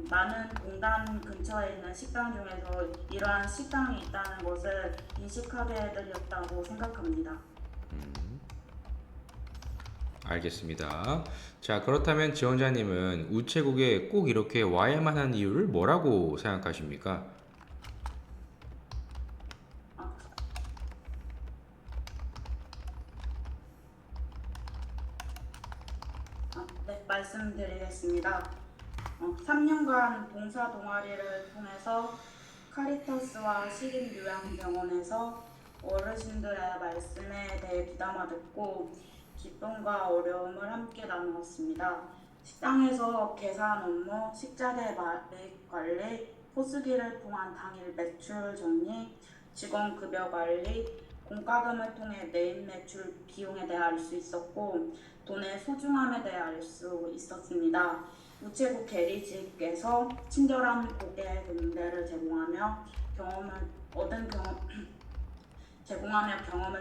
많은 공단 근처에 있는 식당 중에서 이러한 식당이 있다는 것을 인식하게 해드렸다고 생각합니다. 알겠습니다. 자, 그렇다면 지원자님은 우체국에 꼭 이렇게 와야만 한 이유를 뭐라고 생각하십니까? 아, 네, 말씀드리겠습니다. 3년간 봉사 동아리를 통해서 카리타스와 시립요양병원에서 어르신들의 말씀에 대해 귀담아 듣고 기쁨과 어려움을 함께 나누었습니다. 식당에서 계산 업무, 식자재 매입 관리, 포스기를 통한 당일 매출 정리, 직원 급여 관리, 공과금을 통해 매입 매출 비용에 대해 알 수 있었고 돈의 소중함에 대해 알 수 있었습니다. 우체국 대리직에서 친절한 고객 응대를 경험을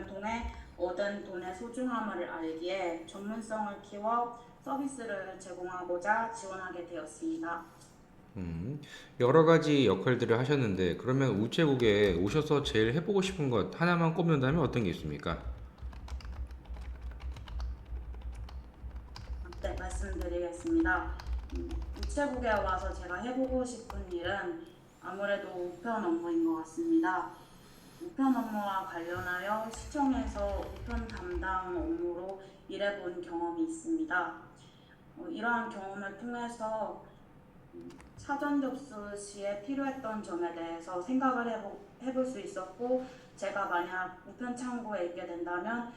통해 얻은 돈의 소중함을 알기에 전문성을 키워 서비스를 제공하고자 지원하게 되었습니다. 여러 가지 역할들을 하셨는데 그러면 우체국에 오셔서 제일 해보고 싶은 것 하나만 꼽는다면 어떤 게 있습니까? 네, 말씀드리겠습니다. 우체국에 와서 제가 해보고 싶은 일은 아무래도 우편 업무인 것 같습니다. 우편 업무와 관련하여 시청에서 우편 담당 업무로 일해본 경험이 있습니다. 이러한 경험을 통해서 사전 접수 시에 필요했던 점에 대해서 생각을 해볼 수 있었고 제가 만약 우편 창고에 있게 된다면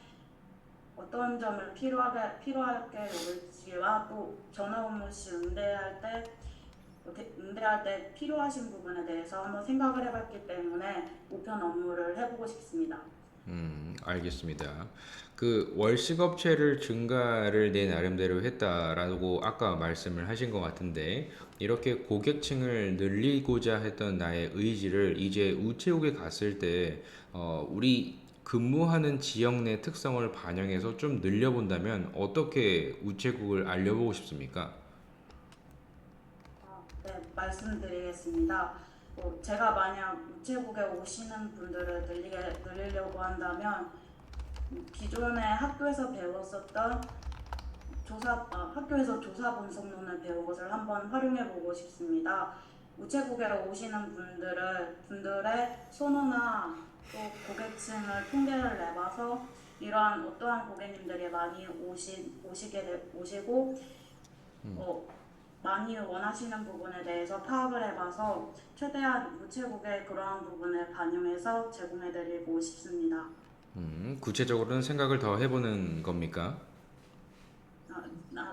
어떤 점을 필요하게 여길지와 또 전화 업무 시 응대할 때 필요하신 부분에 대해서 한번 생각을 해봤기 때문에 우편 업무를 해보고 싶습니다. 알겠습니다. 그 월식 업체를 증가를 내 나름대로 했다라고 아까 말씀을 하신 것 같은데 이렇게 고객층을 늘리고자 했던 나의 의지를 이제 우체국에 갔을 때 우리 근무하는 지역 내 특성을 반영해서 좀 늘려본다면 어떻게 우체국을 알려보고 싶습니까? 네, 말씀드리겠습니다. 제가 만약 우체국에 오시는 분들을 늘리려고 한다면 기존에 학교에서 배웠었던 학교에서 조사 분석론을 배운 것을 한번 활용해 보고 싶습니다. 우체국에로 오시는 분들의 선호나 또 고객층을 통계를 내봐서 이러한 어떠한 고객님들이 많이 오시고 많이 원하시는 부분에 대해서 파악을 해봐서 최대한 우체국의 그러한 부분을 반영해서 제공해드리고 싶습니다. 구체적으로는 생각을 더 해보는 겁니까?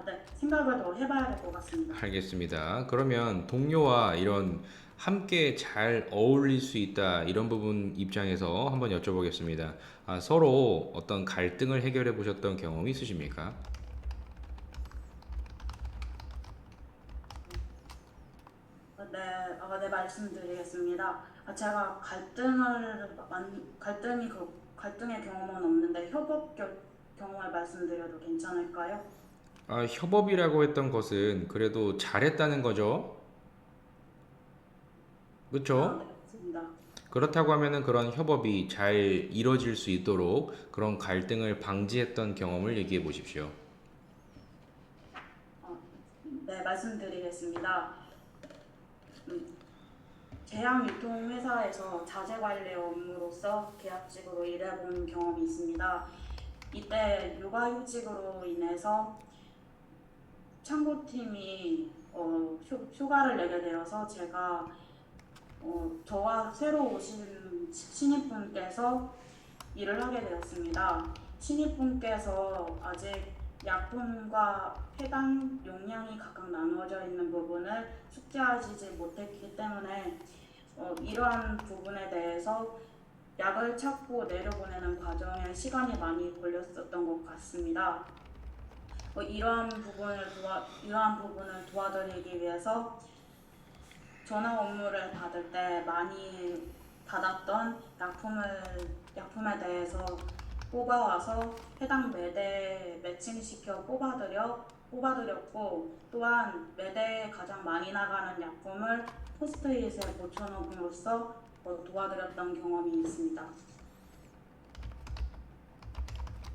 네. 생각을 더 해봐야 될 것 같습니다. 알겠습니다. 그러면 동료와 이런 함께 잘 어울릴 수 있다 이런 부분 입장에서 한번 여쭤보겠습니다. 서로 어떤 갈등을 해결해 보셨던 경험이 있으십니까? 네, 말씀드리겠습니다. 제가 갈등의 경험은 없는데 경험을 말씀드려도 괜찮을까요? 협업이라고 했던 것은 그래도 잘했다는 거죠. 그렇죠? 네, 맞습니다. 그렇다고 하면은 그런 협업이 잘 이루어질 수 있도록 그런 갈등을 방지했던 경험을 얘기해 보십시오. 네, 말씀드리겠습니다. 제약유통회사에서 자재관리 업무로서 계약직으로 일해본 경험이 있습니다. 이때 육아휴직으로 인해서 창고팀이 휴가를 내게 되어서 제가 저와 새로 오신 신입분께서 일을 하게 되었습니다. 신입분께서 아직 약품과 해당 용량이 각각 나누어져 있는 부분을 숙지하시지 못했기 때문에 이러한 부분에 대해서 약을 찾고 내려보내는 과정에 시간이 많이 걸렸었던 것 같습니다. 이러한 부분을 도와드리기 위해서 전화 업무를 받을 때 많이 받았던 약품에 대해서 뽑아와서 해당 매대에 매칭시켜 뽑아드렸고, 또한 매대에 가장 많이 나가는 약품을 포스트잇에 붙여놓음으로써 도와드렸던 경험이 있습니다.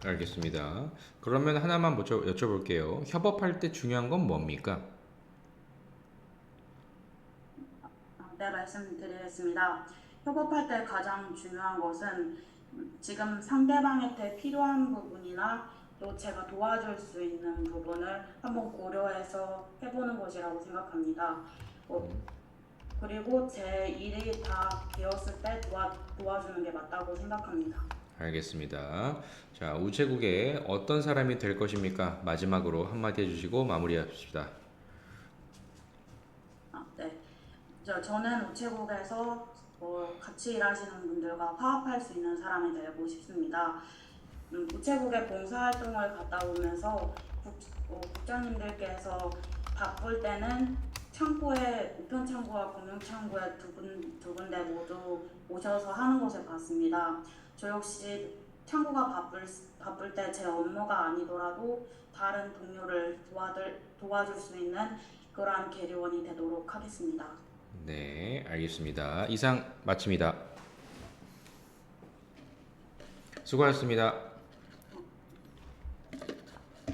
알겠습니다. 그러면 하나만 여쭤볼게요. 협업할 때 중요한 건 뭡니까? 네, 말씀드리겠습니다. 협업할 때 가장 중요한 것은 지금 상대방한테 필요한 부분이나 또 제가 도와줄 수 있는 부분을 한번 고려해서 해보는 것이라고 생각합니다. 그리고 제 일이 다 되었을 때 도와주는 게 맞다고 생각합니다. 알겠습니다. 자, 우체국에 어떤 사람이 될 것입니까? 마지막으로 한마디 해주시고 마무리합시다. 네. 저는 우체국에서 같이 일하시는 분들과 화합할 수 있는 사람이 되고 싶습니다. 우체국에 봉사활동을 갔다 오면서 국장님들께서 바쁠 때는 우편 창구와 공용 창구에 두 군데 모두 오셔서 하는 것을 봤습니다. 저 역시 창구가 바쁠 때 제 업무가 아니더라도 다른 동료를 도와줄 수 있는 그러한 계류원이 되도록 하겠습니다. 네, 알겠습니다. 이상 마칩니다. 수고하셨습니다.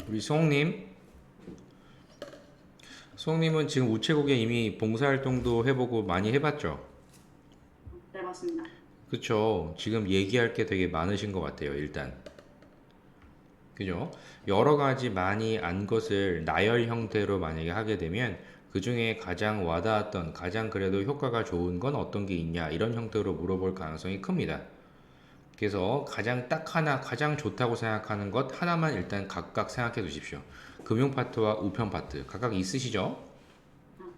우리 수홍님은 지금 우체국에 이미 봉사활동도 해보고 많이 해봤죠? 네, 맞습니다. 그쵸? 지금 얘기할 게 되게 많으신 것 같아요, 일단. 그죠? 여러 가지 많이 안 것을 나열 형태로 만약에 하게 되면 그 중에 가장 와닿았던, 가장 그래도 효과가 좋은 건 어떤 게 있냐, 이런 형태로 물어볼 가능성이 큽니다. 그래서 가장 딱 하나, 가장 좋다고 생각하는 것 하나만 일단 각각 생각해 두십시오. 금융 파트와 우편 파트 각각 있으시죠?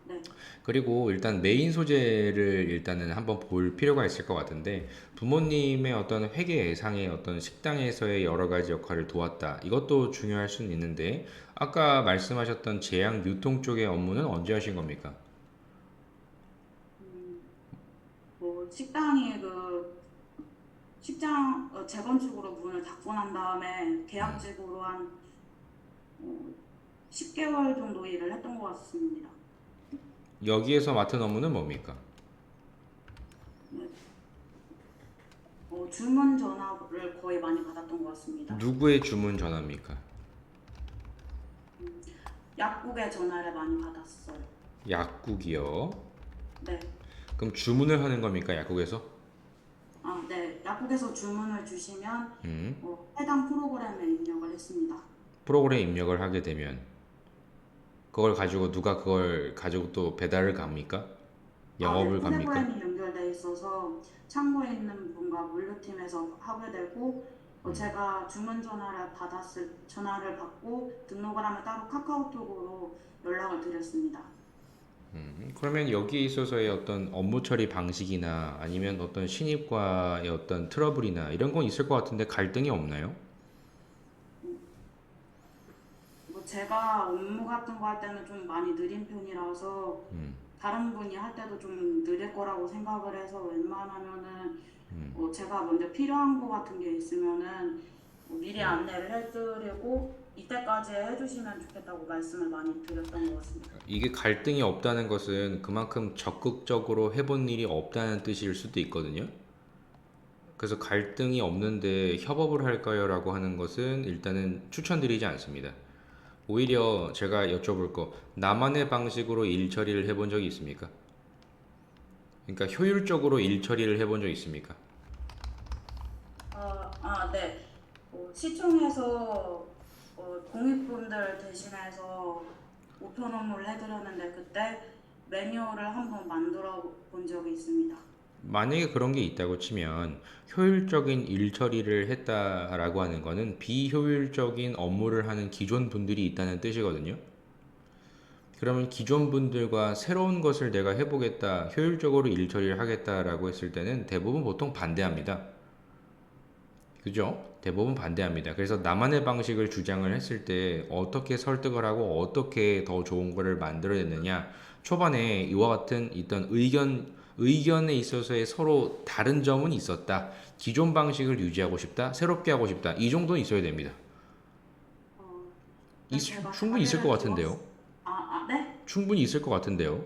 네. 그리고 일단 메인 소재를 일단은 한번 볼 필요가 있을 것 같은데, 부모님의 어떤 회계 예상의 어떤 식당에서의 여러 가지 역할을 도왔다. 이것도 중요할 수는 있는데, 아까 말씀하셨던 제약 유통 쪽의 업무는 언제 하신 겁니까? 식당이 식장 재건축으로 문을 닫고 난 다음에 계약직으로 한 10개월 정도 일을 했던 것 같습니다. 여기에서 맡은 업무는 뭡니까? 주문 전화를 거의 많이 받았던 것 같습니다. 누구의 주문 전화입니까? 약국에 전화를 많이 받았어요. 약국이요. 네. 그럼 주문을 하는 겁니까, 약국에서? 네. 약국에서 주문을 주시면 음, 해당 프로그램에 입력을 했습니다. 프로그램 입력을 하게 되면 그걸 가지고 누가 그걸 가지고 또 배달을 갑니까? 네. 영업을 갑니까? 프로그램이 연결돼 있어서 창고에 있는 분과 물류팀에서 하게 되고 제가 주문 전화를 받고 등록을 하면 따로 카카오톡으로 연락을 드렸습니다. 그러면 여기에 있어서의 어떤 업무 처리 방식이나 아니면 어떤 신입과의 어떤 트러블이나 이런 건 있을 것 같은데 갈등이 없나요? 제가 업무 같은 거 할 때는 좀 많이 느린 편이라서 다른 분이 할 때도 좀 느릴 거라고 생각을 해서 웬만하면은 제가 먼저 필요한 거 같은 게 있으면은 미리 안내를 해드리고 이때까지 해주시면 좋겠다고 말씀을 많이 드렸던 것 같습니다. 이게 갈등이 없다는 것은 그만큼 적극적으로 해본 일이 없다는 뜻일 수도 있거든요. 그래서 갈등이 없는데 협업을 할까요? 라고 하는 것은 일단은 추천드리지 않습니다. 오히려 제가 여쭤볼 거, 나만의 방식으로 일 처리를 해본 적이 있습니까? 그러니까 효율적으로 일 처리를 해본 적 있습니까? 네. 시청에서 공익분들 대신해서 우편 업무를 해드렸는데 그때 매뉴얼을 한번 만들어 본 적이 있습니다. 만약에 그런 게 있다고 치면 효율적인 일 처리를 했다라고 하는 거는 비효율적인 업무를 하는 기존 분들이 있다는 뜻이거든요. 그러면 기존 분들과 새로운 것을 내가 해보겠다, 효율적으로 일 처리를 하겠다라고 했을 때는 대부분 보통 반대합니다. 그죠? 대부분 반대합니다. 그래서 나만의 방식을 주장을 했을 때 어떻게 설득을 하고 어떻게 더 좋은 거를 만들어냈느냐. 초반에 이와 같은 있던 의견에 있어서의 서로 다른 점은 있었다. 기존 방식을 유지하고 싶다. 새롭게 하고 싶다. 이 정도는 있어야 됩니다. 제가 충분히 있을 것 자리를 같은데요. 네? 충분히 있을 것 같은데요.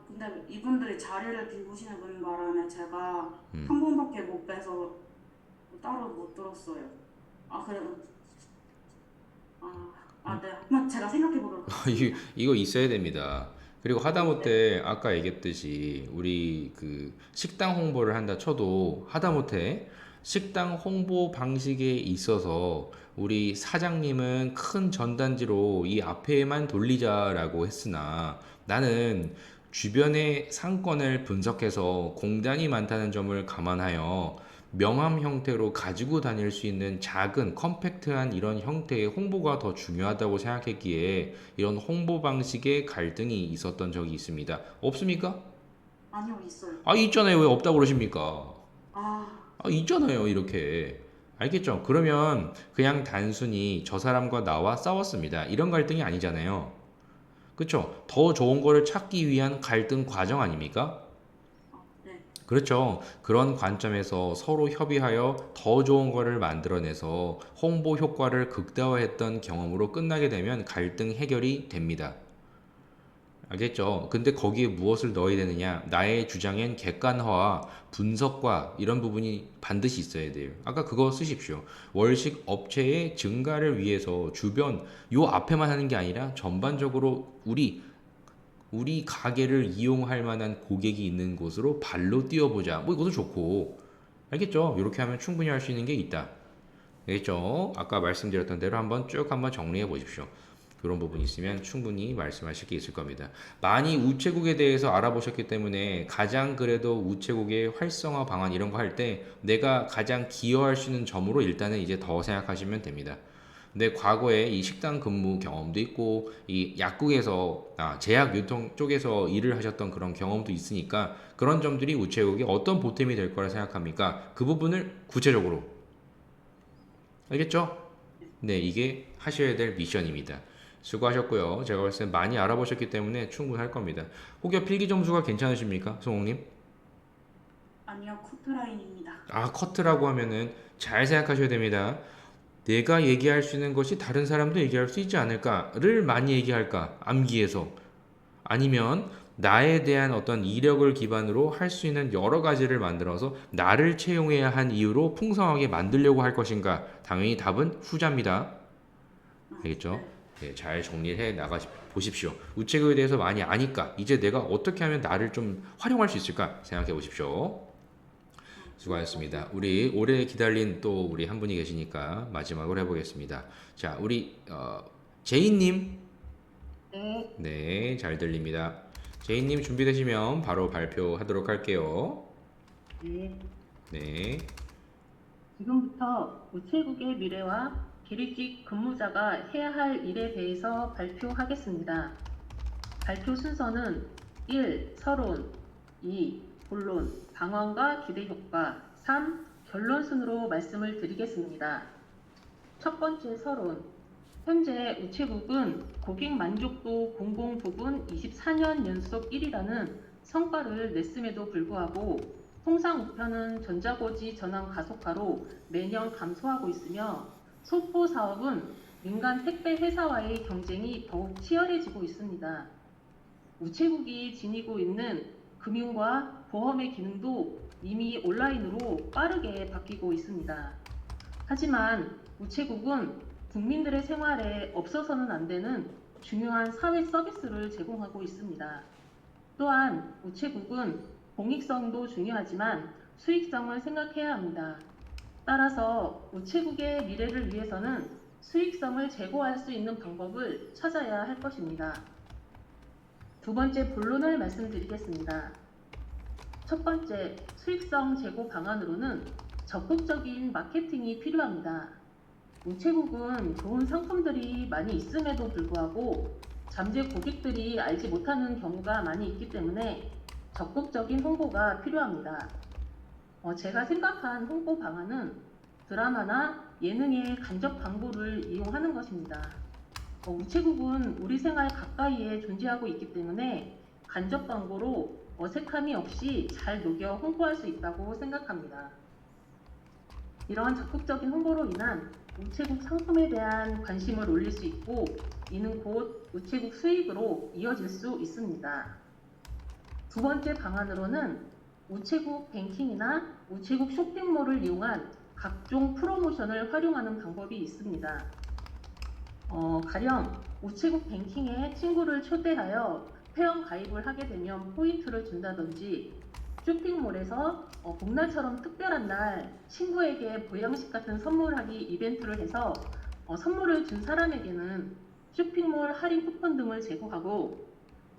근데 이분들이 자리를 비우시는 분 바람에 제가 음. 한 번밖에 못 빼서 따로 못 들었어요. 그래도 네. 한번 제가 생각해 보도록 하겠습니다. 이거 있어야 됩니다. 그리고 하다못해 아까 얘기했듯이 우리 그 식당 홍보를 한다 쳐도 하다못해 식당 홍보 방식에 있어서 우리 사장님은 큰 전단지로 이 앞에만 돌리자라고 했으나 나는 주변의 상권을 분석해서 공단이 많다는 점을 감안하여 명함 형태로 가지고 다닐 수 있는 작은 컴팩트한 이런 형태의 홍보가 더 중요하다고 생각했기에 이런 홍보 방식의 갈등이 있었던 적이 있습니다. 없습니까? 아니요, 있어요. 있잖아요. 왜 없다고 그러십니까? 아, 있잖아요. 이렇게. 알겠죠? 그러면 그냥 단순히 저 사람과 나와 싸웠습니다. 이런 갈등이 아니잖아요. 그쵸? 더 좋은 거를 찾기 위한 갈등 과정 아닙니까? 네. 그렇죠. 그런 관점에서 서로 협의하여 더 좋은 거를 만들어내서 홍보 효과를 극대화했던 경험으로 끝나게 되면 갈등 해결이 됩니다. 알겠죠? 근데 거기에 무엇을 넣어야 되느냐? 나의 주장엔 객관화와 분석과 이런 부분이 반드시 있어야 돼요. 아까 그거 쓰십시오. 월식 업체의 증가를 위해서 주변 요 앞에만 하는 게 아니라 전반적으로 우리 가게를 이용할 만한 고객이 있는 곳으로 발로 뛰어보자. 뭐 이것도 좋고. 알겠죠? 이렇게 하면 충분히 할 수 있는 게 있다. 알겠죠? 아까 말씀드렸던 대로 한번 정리해 보십시오. 그런 부분이 있으면 충분히 말씀하실 게 있을 겁니다. 많이 우체국에 대해서 알아보셨기 때문에 가장 그래도 우체국의 활성화 방안 이런 거 할 때 내가 가장 기여할 수 있는 점으로 일단은 이제 더 생각하시면 됩니다. 근데 과거에 이 식당 근무 경험도 있고 이 약국에서 제약 유통 쪽에서 일을 하셨던 그런 경험도 있으니까 그런 점들이 우체국에 어떤 보탬이 될 거라 생각합니까? 그 부분을 구체적으로 알겠죠? 네, 이게 하셔야 될 미션입니다. 수고하셨고요. 제가 봤을 때 많이 알아보셨기 때문에 충분할 겁니다. 혹여 필기 점수가 괜찮으십니까? 송홍님? 아니요, 커트라인입니다. 커트라고 하면은 잘 생각하셔야 됩니다. 내가 얘기할 수 있는 것이 다른 사람도 얘기할 수 있지 않을까를 많이 얘기할까? 암기해서. 아니면 나에 대한 어떤 이력을 기반으로 할 수 있는 여러 가지를 만들어서 나를 채용해야 한 이유로 풍성하게 만들려고 할 것인가? 당연히 답은 후자입니다. 알겠죠? 네. 네, 잘 정리해 나가 보십시오. 우체국에 대해서 많이 아니까 이제 내가 어떻게 하면 나를 좀 활용할 수 있을까 생각해 보십시오. 수고하셨습니다. 우리 오래 기다린 또 우리 한 분이 계시니까 마지막으로 해보겠습니다. 자, 우리 제이님, 네, 네, 잘 들립니다. 제이님 준비되시면 바로 발표하도록 할게요. 네. 네, 지금부터 우체국의 미래와 계리직 근무자가 해야 할 일에 대해서 발표하겠습니다. 발표 순서는 1. 서론 2. 본론, 방언과 기대 효과 3. 결론 순으로 말씀을 드리겠습니다. 첫 번째 서론. 현재 우체국은 고객 만족도 공공 부분 24년 연속 1위라는 성과를 냈음에도 불구하고 통상 우편은 전자고지 전환 가속화로 매년 감소하고 있으며 소포 사업은 민간 택배 회사와의 경쟁이 더욱 치열해지고 있습니다. 우체국이 지니고 있는 금융과 보험의 기능도 이미 온라인으로 빠르게 바뀌고 있습니다. 하지만 우체국은 국민들의 생활에 없어서는 안 되는 중요한 사회 서비스를 제공하고 있습니다. 또한 우체국은 공익성도 중요하지만 수익성을 생각해야 합니다. 따라서 우체국의 미래를 위해서는 수익성을 제고할 수 있는 방법을 찾아야 할 것입니다. 두 번째 본론을 말씀드리겠습니다. 첫 번째, 수익성 제고 방안으로는 적극적인 마케팅이 필요합니다. 우체국은 좋은 상품들이 많이 있음에도 불구하고 잠재 고객들이 알지 못하는 경우가 많이 있기 때문에 적극적인 홍보가 필요합니다. 제가 생각한 홍보 방안은 드라마나 예능의 간접 광고를 이용하는 것입니다. 우체국은 우리 생활 가까이에 존재하고 있기 때문에 간접 광고로 어색함이 없이 잘 녹여 홍보할 수 있다고 생각합니다. 이러한 적극적인 홍보로 인한 우체국 상품에 대한 관심을 올릴 수 있고 이는 곧 우체국 수익으로 이어질 수 있습니다. 두 번째 방안으로는 우체국 뱅킹이나 우체국 쇼핑몰을 이용한 각종 프로모션을 활용하는 방법이 있습니다. 가령 우체국 뱅킹에 친구를 초대하여 회원 가입을 하게 되면 포인트를 준다든지 쇼핑몰에서 복날처럼 특별한 날 친구에게 보양식 같은 선물하기 이벤트를 해서 선물을 준 사람에게는 쇼핑몰 할인 쿠폰 등을 제공하고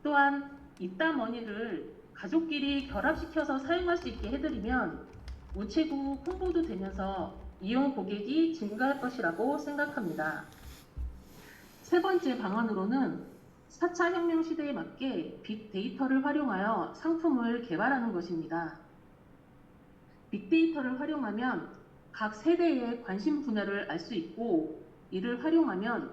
또한 이따머니를 가족끼리 결합시켜서 사용할 수 있게 해드리면 우체국 홍보도 되면서 이용 고객이 증가할 것이라고 생각합니다. 세 번째 방안으로는 4차 혁명 시대에 맞게 빅데이터를 활용하여 상품을 개발하는 것입니다. 빅데이터를 활용하면 각 세대의 관심 분야를 알 수 있고 이를 활용하여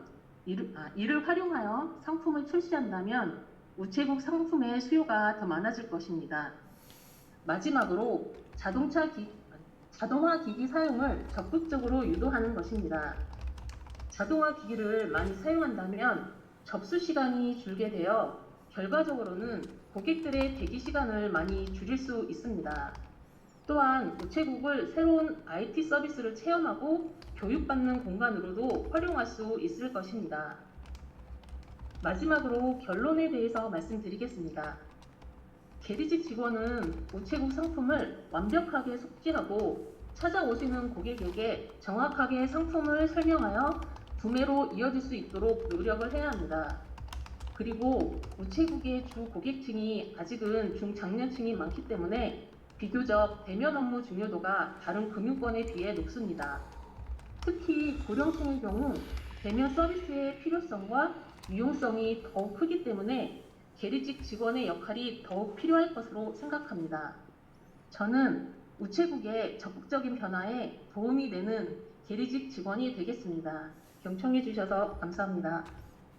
상품을 출시한다면 우체국 상품의 수요가 더 많아질 것입니다. 마지막으로 자동화 기기 사용을 적극적으로 유도하는 것입니다. 자동화 기기를 많이 사용한다면 접수 시간이 줄게 되어 결과적으로는 고객들의 대기 시간을 많이 줄일 수 있습니다. 또한 우체국을 새로운 IT 서비스를 체험하고 교육받는 공간으로도 활용할 수 있을 것입니다. 마지막으로 결론에 대해서 말씀드리겠습니다. 계리직 직원은 우체국 상품을 완벽하게 숙지하고 찾아오시는 고객에게 정확하게 상품을 설명하여 구매로 이어질 수 있도록 노력을 해야 합니다. 그리고 우체국의 주 고객층이 아직은 중장년층이 많기 때문에 비교적 대면 업무 중요도가 다른 금융권에 비해 높습니다. 특히 고령층의 경우 대면 서비스의 필요성과 유용성이 더욱 크기 때문에 계리직 직원의 역할이 더욱 필요할 것으로 생각합니다. 저는 우체국의 적극적인 변화에 도움이 되는 계리직 직원이 되겠습니다. 경청해 주셔서 감사합니다.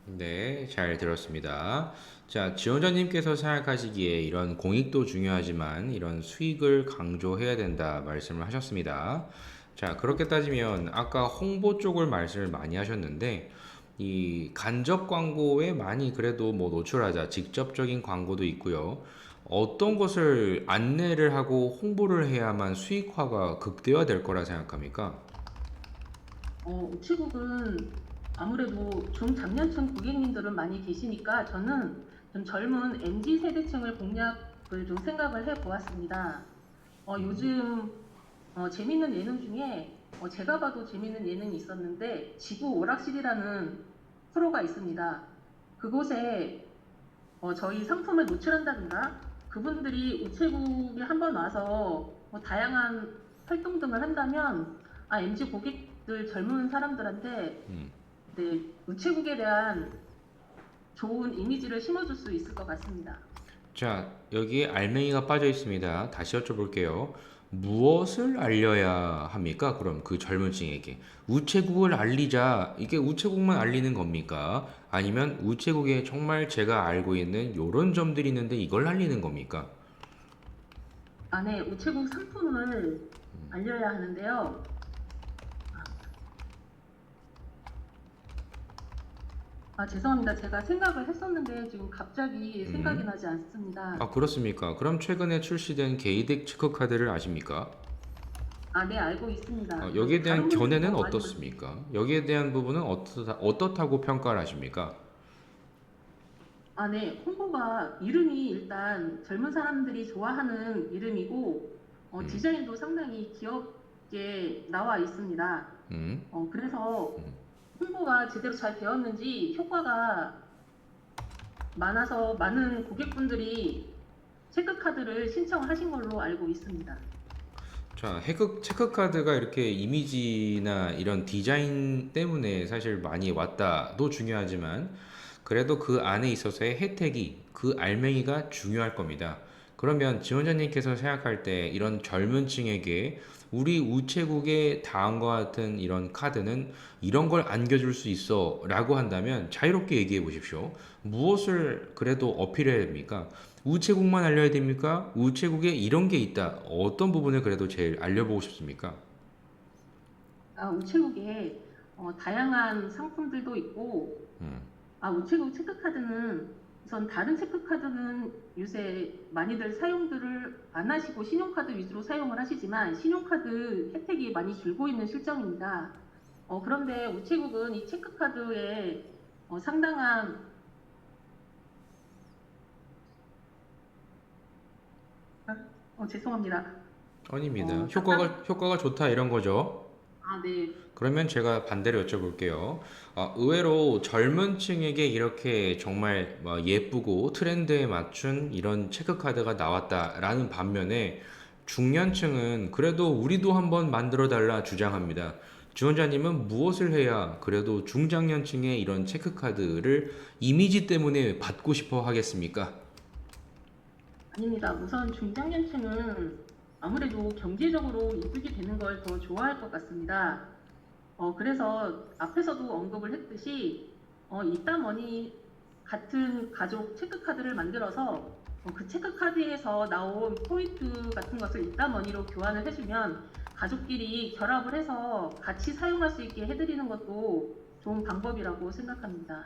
네, 잘 들었습니다. 자, 지원자님께서 생각하시기에 이런 공익도 중요하지만 이런 수익을 강조해야 된다 말씀을 하셨습니다. 자, 그렇게 따지면 아까 홍보 쪽을 말씀을 많이 하셨는데 이 간접 광고에 많이 그래도 뭐 노출하자 직접적인 광고도 있고요. 어떤 것을 안내를 하고 홍보를 해야만 수익화가 극대화될 거라 생각합니까? 우체국은 아무래도 중장년층 고객님들은 많이 계시니까 저는 좀 젊은 MZ 세대층을 공략을 좀 생각을 해보았습니다. 요즘 재밌는 예능 중에 제가 봐도 재밌는 예능이 있었는데 지구 오락실이라는 프로가 있습니다. 그곳에 저희 상품을 노출한다든가 그분들이 우체국에 한번 와서 다양한 활동 등을 한다면 MZ 고객들 젊은 사람들한테 음. 네, 우체국에 대한 좋은 이미지를 심어줄 수 있을 것 같습니다. 자, 여기에 알맹이가 빠져 있습니다. 다시 여쭤볼게요. 무엇을 알려야 합니까? 그럼 그 젊은 층에게. 우체국을 알리자. 이게 우체국만 알리는 겁니까? 아니면 우체국에 정말 제가 알고 있는 요런 점들이 있는데 이걸 알리는 겁니까? 네, 우체국 상품을 알려야 하는데요. 죄송합니다. 제가 생각을 했었는데 지금 갑자기 생각이 나지 않습니다. 아, 그렇습니까? 그럼 최근에 출시된 게이득 체크카드를 아십니까? 네, 알고 있습니다. 여기에 대한 다른 분들도 견해는 많이 어떻습니까? 여기에 대한 부분은 어떻다고 평가를 하십니까? 네, 홍보가 이름이 일단 젊은 사람들이 좋아하는 이름이고 디자인도 상당히 귀엽게 나와 있습니다. 음, 그래서 음. 홍보가 제대로 잘 되었는지 효과가 많아서 많은 고객분들이 체크카드를 신청하신 걸로 알고 있습니다. 자, 체크카드가 이렇게 이미지나 이런 디자인 때문에 사실 많이 왔다도 중요하지만 그래도 그 안에 있어서의 혜택이 그 알맹이가 중요할 겁니다. 그러면 지원자님께서 생각할 때 이런 젊은 층에게 우리 우체국의 다음과 같은 이런 카드는 이런 걸 안겨줄 수 있어 라고 한다면 자유롭게 얘기해 보십시오. 무엇을 그래도 어필해야 됩니까? 우체국만 알려야 됩니까? 우체국에 이런 게 있다. 어떤 부분을 그래도 제일 알려보고 싶습니까? 우체국에 다양한 상품들도 있고 음, 우체국 체크카드는 우선 다른 체크카드는 요새 많이들 사용들을 안 하시고 신용카드 위주로 사용을 하시지만 신용카드 혜택이 많이 줄고 있는 실정입니다. 그런데 우체국은 이 체크카드에 상당한 죄송합니다. 아닙니다. 상당 효과가 좋다 이런 거죠. 네. 그러면 제가 반대로 여쭤볼게요. 의외로 젊은 층에게 이렇게 정말 예쁘고 트렌드에 맞춘 이런 체크카드가 나왔다라는 반면에 중년층은 그래도 우리도 한번 만들어 달라 주장합니다. 지원자님은 무엇을 해야 그래도 중장년층의 이런 체크카드를 이미지 때문에 받고 싶어 하겠습니까? 아닙니다. 우선 중장년층은 아무래도 경제적으로 이득이 되는 걸 더 좋아할 것 같습니다. 그래서 앞에서도 언급을 했듯이 이따머니 같은 가족 체크카드를 만들어서 그 체크카드에서 나온 포인트 같은 것을 이따머니로 교환을 해주면 가족끼리 결합을 해서 같이 사용할 수 있게 해드리는 것도 좋은 방법이라고 생각합니다.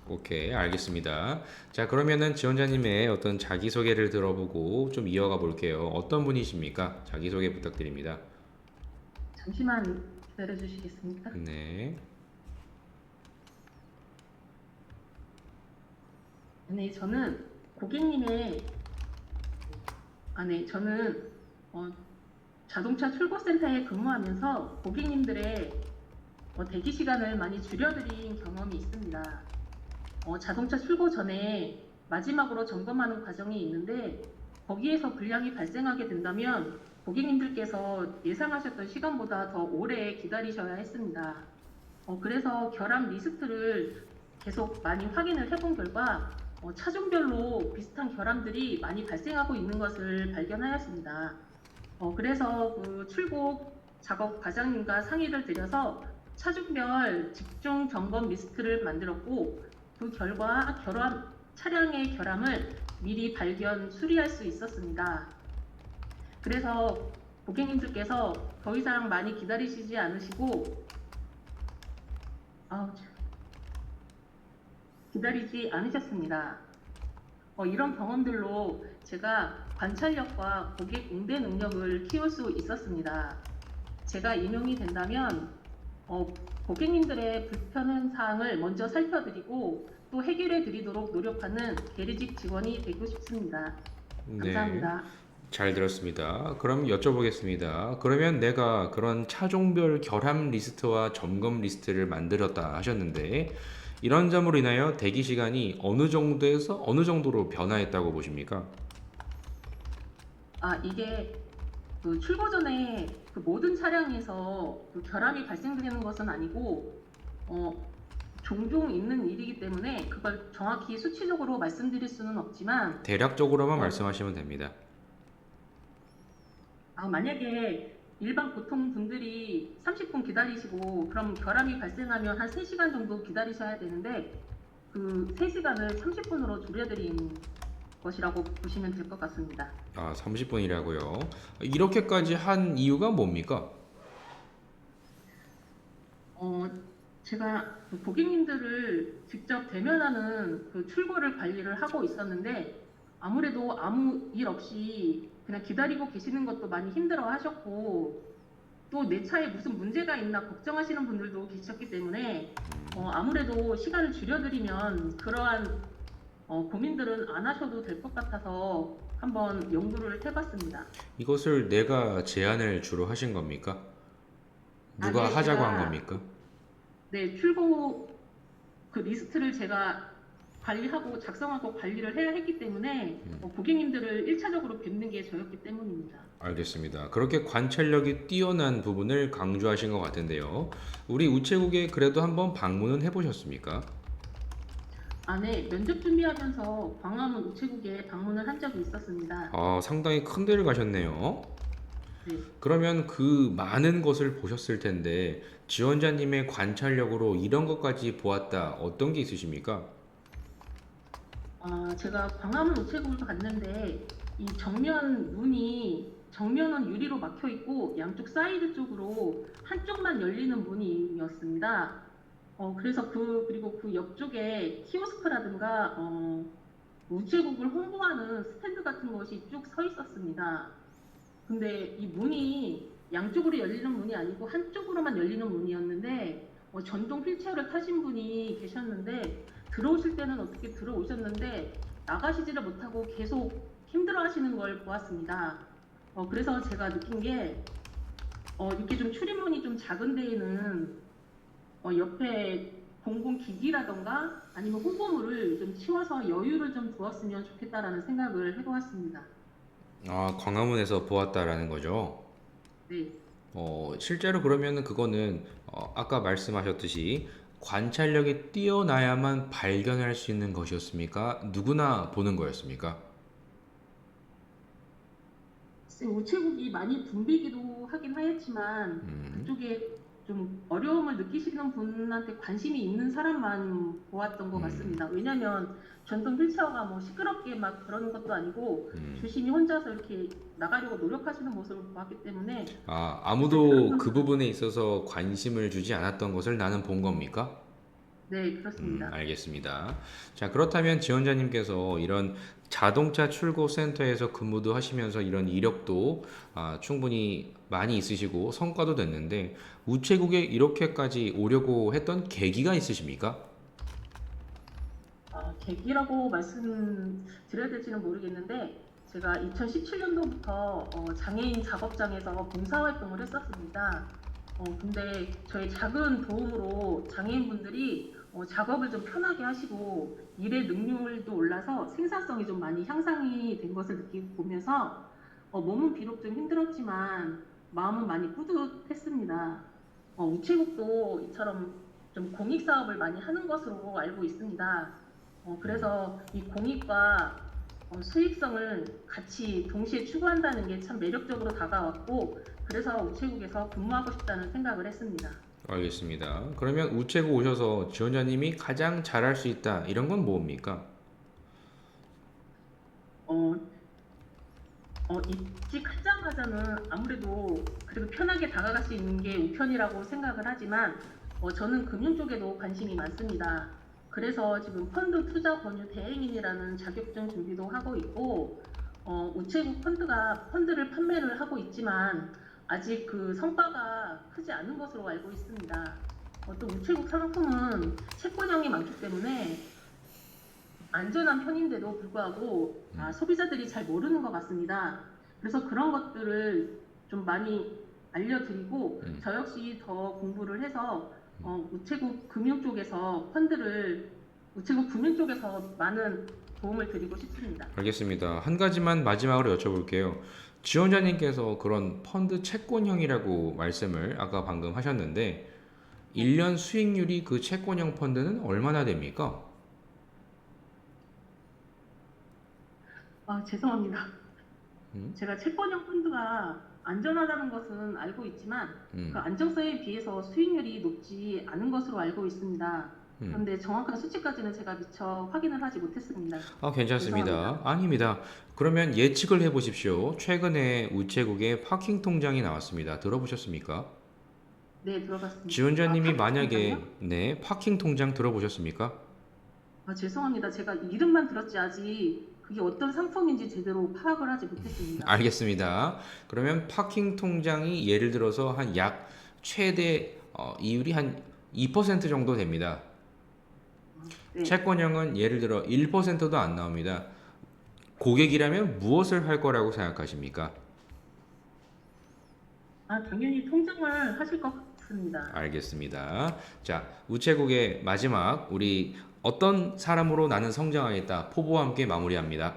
오케이, 알겠습니다. 자, 그러면은 지원자님의 어떤 자기소개를 들어보고 좀 이어가 볼게요. 어떤 분이십니까? 자기소개 부탁드립니다. 잠시만 기다려 주시겠습니까? 네. 네, 저는 고객님의 저는 자동차 출고센터에 근무하면서 고객님들의 대기 시간을 많이 줄여드린 경험이 있습니다. 자동차 출고 전에 마지막으로 점검하는 과정이 있는데 거기에서 불량이 발생하게 된다면 고객님들께서 예상하셨던 시간보다 더 오래 기다리셔야 했습니다. 그래서 결함 리스트를 계속 많이 확인을 해본 결과 차종별로 비슷한 결함들이 많이 발생하고 있는 것을 발견하였습니다. 그래서 그 출고 작업 과장님과 상의를 드려서 차종별 집중 점검 리스트를 만들었고 그 결과 차량의 결함을 미리 발견 수리할 수 있었습니다. 그래서 고객님들께서 더 이상 많이 기다리시지 않으시고 아우, 기다리지 않으셨습니다. 이런 경험들로 제가 관찰력과 고객 응대 능력을 키울 수 있었습니다. 제가 임용이 된다면 고객님들의 불편한 사항을 먼저 살펴드리고 또 해결해 드리도록 노력하는 계리직 직원이 되고 싶습니다. 네, 감사합니다. 잘 들었습니다. 그럼 여쭤보겠습니다. 그러면 내가 그런 차종별 결함 리스트와 점검 리스트를 만들었다 하셨는데 이런 점으로 인하여 대기 시간이 어느 정도에서 어느 정도로 변화했다고 보십니까? 이게 그 출고 전에 그 모든 차량에서 그 결함이 발생되는 것은 아니고 종종 있는 일이기 때문에 그걸 정확히 수치적으로 말씀드릴 수는 없지만 대략적으로만 어, 말씀하시면 됩니다. 만약에 일반 보통 분들이 30분 기다리시고 그럼 결함이 발생하면 한 3시간 정도 기다리셔야 되는데 그 3시간을 30분으로 줄여드린 것이라고 보시면 될 것 같습니다. 30분이라고요. 이렇게까지 한 이유가 뭡니까? 제가 그 고객님들을 직접 대면하는 그 출고를 관리를 하고 있었는데 아무래도 아무 일 없이 그냥 기다리고 계시는 것도 많이 힘들어 하셨고 또 내 차에 무슨 문제가 있나 걱정하시는 분들도 계셨기 때문에 아무래도 시간을 줄여드리면 그러한 고민들은 안 하셔도 될 것 같아서 한번 연구를 해봤습니다. 이것을 내가 제안을 주로 하신 겁니까? 누가 네, 하자고 한 제가 겁니까? 네, 출고 그 리스트를 제가 관리하고 작성하고 관리를 해야 했기 때문에 고객님들을 1차적으로 뵙는 게 저였기 때문입니다. 알겠습니다. 그렇게 관찰력이 뛰어난 부분을 강조하신 것 같은데요. 우리 우체국에 그래도 한번 방문은 해보셨습니까? 네, 면접 준비하면서 광화문 우체국에 방문을 한 적이 있었습니다. 상당히 큰 데를 가셨네요. 네, 그러면 그 많은 것을 보셨을 텐데 지원자님의 관찰력으로 이런 것까지 보았다. 어떤 게 있으십니까? 제가 광화문 우체국을 갔는데 이 정면은 유리로 막혀 있고 양쪽 사이드 쪽으로 한쪽만 열리는 문이었습니다. 그래서 그리고 그 옆쪽에 키오스크라든가 우체국을 홍보하는 스탠드 같은 것이 쭉 서 있었습니다. 근데 이 문이 양쪽으로 열리는 문이 아니고 한쪽으로만 열리는 문이었는데 전동 휠체어를 타신 분이 계셨는데 들어오실 때는 어떻게 들어오셨는데 나가시지를 못하고 계속 힘들어 하시는 걸 보았습니다. 그래서 제가 느낀 게 이렇게 좀 출입문이 좀 작은 데에는 옆에 공공기기라던가 아니면 홍보물을 좀 치워서 여유를 좀 두었으면 좋겠다라는 생각을 해보았습니다. 광화문에서 보았다라는 거죠. 네. 실제로 그러면 그거는 아까 말씀하셨듯이 관찰력이 뛰어나야만 발견할 수 있는 것이었습니까? 누구나 보는 거였습니까? 우체국이 많이 붐비기도 하긴 하였지만 그쪽에 좀 어려움을 느끼시는 분한테 관심이 있는 사람만 보았던 것 같습니다. 왜냐하면 전동 휠체어가 뭐 시끄럽게 막 그러는 것도 아니고 조심히 혼자서 이렇게 나가려고 노력하시는 모습을 보았기 때문에 아무도 그 부분에 있어서 관심을 주지 않았던 것을 나는 본 겁니까? 네, 그렇습니다. 알겠습니다. 자, 그렇다면 지원자님께서 이런 자동차 출고 센터에서 근무도 하시면서 이런 이력도 충분히 많이 있으시고 성과도 됐는데 우체국에 이렇게까지 오려고 했던 계기가 있으십니까? 계기라고 말씀드려야 될지는 모르겠는데 제가 2017년도부터 장애인 작업장에서 봉사활동을 했었습니다. 근데 저의 작은 도움으로 장애인분들이 작업을 좀 편하게 하시고 일의 능률도 올라서 생산성이 좀 많이 향상이 된 것을 느끼고 보면서 몸은 비록 좀 힘들었지만 마음은 많이 뿌듯했습니다. 우체국도 이처럼 좀 공익 사업을 많이 하는 것으로 알고 있습니다. 그래서 이 공익과 수익성을 같이 동시에 추구한다는 게 참 매력적으로 다가왔고 그래서 우체국에서 근무하고 싶다는 생각을 했습니다. 알겠습니다. 그러면 우체국 오셔서 지원자님이 가장 잘할 수 있다 이런 건 뭡니까? 입직하자마자는 아무래도 그래도 편하게 다가갈 수 있는 게 우편이라고 생각을 하지만 저는 금융 쪽에도 관심이 많습니다. 그래서 지금 펀드 투자 권유 대행인이라는 자격증 준비도 하고 있고, 우체국 펀드를 판매를 하고 있지만 아직 그 성과가 크지 않은 것으로 알고 있습니다. 또 우체국 상품은 채권형이 많기 때문에 안전한 편인데도 불구하고 소비자들이 잘 모르는 것 같습니다. 그래서 그런 것들을 좀 많이 알려드리고 저 역시 더 공부를 해서 우체국 금융 쪽에서 우체국 금융 쪽에서 많은 도움을 드리고 싶습니다. 알겠습니다. 한 가지만 마지막으로 여쭤볼게요. 지원자님께서 그런 펀드 채권형이라고 말씀을 아까 방금 하셨는데 1년 수익률이 그 채권형 펀드는 얼마나 됩니까? 죄송합니다. 음? 제가 채권형 펀드가 안전하다는 것은 알고 있지만 음. 그 안정성에 비해서 수익률이 높지 않은 것으로 알고 있습니다. 그런데 정확한 수치까지는 제가 미처 확인을 하지 못했습니다. 괜찮습니다. 죄송합니다. 아닙니다. 그러면 예측을 해보십시오. 최근에 우체국에 파킹 통장이 나왔습니다. 들어보셨습니까? 네, 들어봤습니다. 지원자님이 파킹 만약에 통장이요? 파킹 통장 들어보셨습니까? 죄송합니다. 제가 이름만 들었지 아직 그게 어떤 상품인지 제대로 파악을 하지 못했습니다. 알겠습니다. 그러면 파킹 통장이 예를 들어서 한 약 최대 이율이 한 2% 정도 됩니다. 네. 채권형은 예를 들어 1%도 안 나옵니다. 고객이라면 무엇을 할 거라고 생각하십니까? 당연히 통장을 하실 것 같습니다. 알겠습니다. 자, 우체국의 마지막 우리 어떤 사람으로 나는 성장하겠다 포부와 함께 마무리합니다.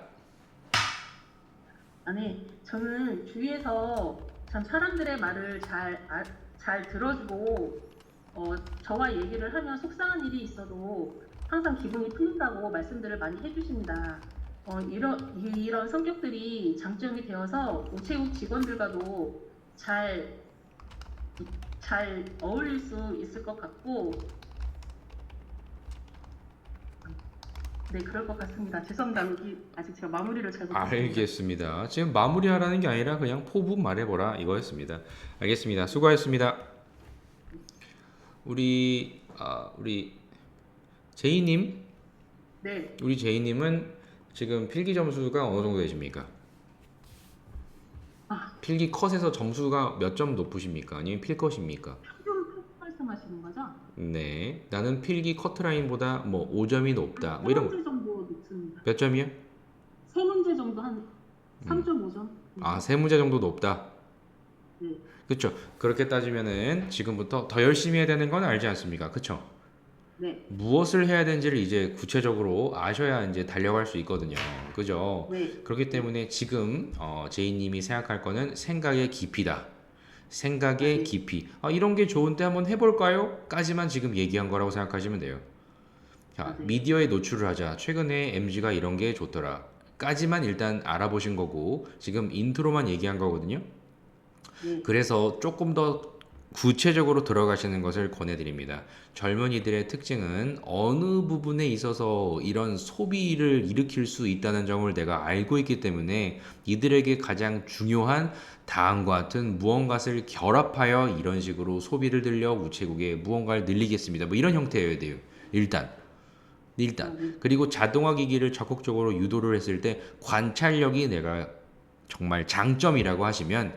아니, 저는 주위에서 참 사람들의 말을 잘 들어주고, 저와 얘기를 하면 속상한 일이 있어도 항상 기분이 풀린다고 말씀들을 많이 해주십니다. 이런 성격들이 장점이 되어서 우체국 직원들과도 잘 어울릴 수 있을 것 같고, 네, 그럴 것 같습니다. 죄송합니다. 여기 아직 제가 마무리를 잘 못했습니다. 알겠습니다. 지금 마무리하라는 게 아니라 그냥 포부 말해보라 이거였습니다. 알겠습니다. 수고하셨습니다. 우리 제이님, 네, 우리 제이님은 지금 필기 점수가 어느 정도 되십니까? 필기 컷에서 점수가 몇 점 높으십니까? 아니면 필컷입니까? 평균 말씀하시는 거죠? 네, 나는 필기 커트라인보다 뭐 5점이 높다. 뭐 이런 거. 3문제 정도 높습니다. 몇 점이요? 3문제 정도 한 3.5점? 세 문제 정도 높다. 네. 그렇죠. 그렇게 따지면은 지금부터 더 열심히 해야 되는 건 알지 않습니까? 그렇죠? 네. 무엇을 해야 되는지를 이제 구체적으로 아셔야 이제 달려갈 수 있거든요. 그죠? 네. 그렇기 때문에 지금 제이님이 생각할 거는 생각의 깊이다. 생각의 깊이. 이런 게 좋은데 한번 해볼까요? 까지만 지금 얘기한 거라고 생각하시면 돼요. 자, 네. 미디어에 노출을 하자. 최근에 MG가 이런 게 좋더라. 까지만 일단 알아보신 거고 지금 인트로만 얘기한 거거든요. 네. 그래서 조금 더 구체적으로 들어가시는 것을 권해드립니다. 젊은이들의 특징은 어느 부분에 있어서 이런 소비를 일으킬 수 있다는 점을 내가 알고 있기 때문에 이들에게 가장 중요한 다음과 같은 무언가를 결합하여 이런 식으로 소비를 들려 우체국에 무언가를 늘리겠습니다. 뭐 이런 형태여야 돼요. 일단. 그리고 자동화 기기를 적극적으로 유도를 했을 때 관찰력이 내가 정말 장점이라고 하시면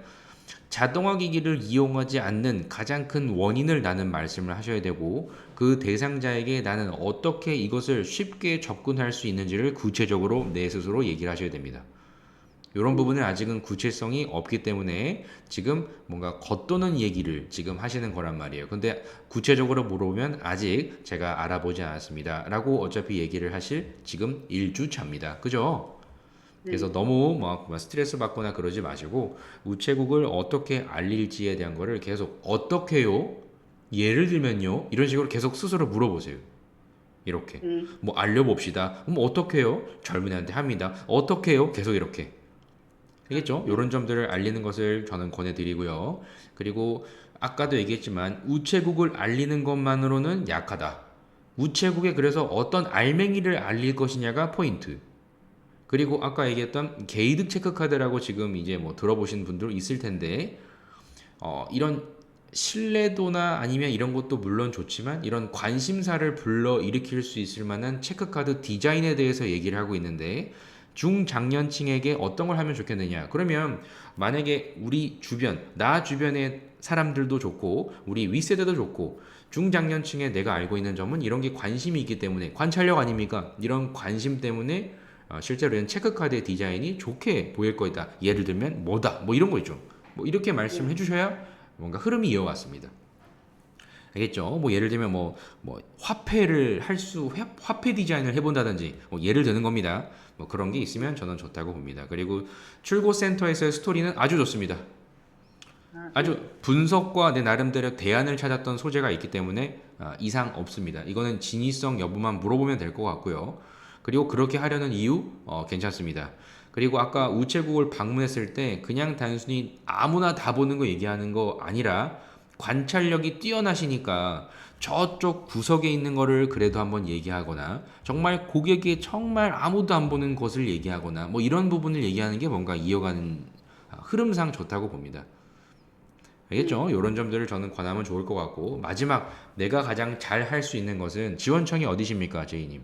자동화 기기를 이용하지 않는 가장 큰 원인을 나는 말씀을 하셔야 되고 그 대상자에게 나는 어떻게 이것을 쉽게 접근할 수 있는지를 구체적으로 내 스스로 얘기를 하셔야 됩니다. 이런 부분은 아직은 구체성이 없기 때문에 지금 뭔가 겉도는 얘기를 지금 하시는 거란 말이에요. 근데 구체적으로 물어보면 아직 제가 알아보지 않았습니다. 라고 어차피 얘기를 하실 지금 1주차입니다. 그죠? 그래서 너무 막 스트레스 받거나 그러지 마시고 우체국을 어떻게 알릴지에 대한 거를 계속 어떻게요? 예를 들면요? 이런 식으로 계속 스스로 물어보세요. 이렇게 뭐 알려봅시다. 어떻게요? 젊은이한테 합니다. 어떻게요? 계속 이렇게. 알겠죠? 이런 점들을 알리는 것을 저는 권해드리고요. 그리고 아까도 얘기했지만 우체국을 알리는 것만으로는 약하다. 우체국에 그래서 어떤 알맹이를 알릴 것이냐가 포인트. 그리고 아까 얘기했던 게이득 체크카드라고 지금 이제 뭐 들어보신 분들 있을 텐데 이런 신뢰도나 아니면 이런 것도 물론 좋지만 이런 관심사를 불러 일으킬 수 있을 만한 체크카드 디자인에 대해서 얘기를 하고 있는데 중장년층에게 어떤 걸 하면 좋겠느냐? 그러면 만약에 우리 주변, 나 주변의 사람들도 좋고 우리 윗세대도 좋고 중장년층에 내가 알고 있는 점은 이런 게 관심이 있기 때문에 관찰력 아닙니까? 이런 관심 때문에 실제로 이런 체크카드의 디자인이 좋게 보일 거다. 예를 들면 뭐다, 뭐 이런 거 있죠. 뭐 이렇게 말씀해 주셔야 뭔가 흐름이 이어갔습니다. 알겠죠? 뭐 예를 들면 뭐 화폐를 화폐 디자인을 해본다든지 뭐 예를 드는 겁니다. 뭐 그런 게 있으면 저는 좋다고 봅니다. 그리고 출고센터에서의 스토리는 아주 좋습니다. 아주 분석과 내 나름대로 대안을 찾았던 소재가 있기 때문에 이상 없습니다. 이거는 진위성 여부만 물어보면 될 것 같고요. 그리고 그렇게 하려는 이유 괜찮습니다. 그리고 아까 우체국을 방문했을 때 그냥 단순히 아무나 다 보는 거 얘기하는 거 아니라 관찰력이 뛰어나시니까 저쪽 구석에 있는 거를 그래도 한번 얘기하거나 정말 고객이 정말 아무도 안 보는 것을 얘기하거나 뭐 이런 부분을 얘기하는 게 뭔가 이어가는 흐름상 좋다고 봅니다. 알겠죠? 이런 점들을 저는 권하면 좋을 것 같고 마지막 내가 가장 잘 할 수 있는 것은 지원청이 어디십니까, 제이님?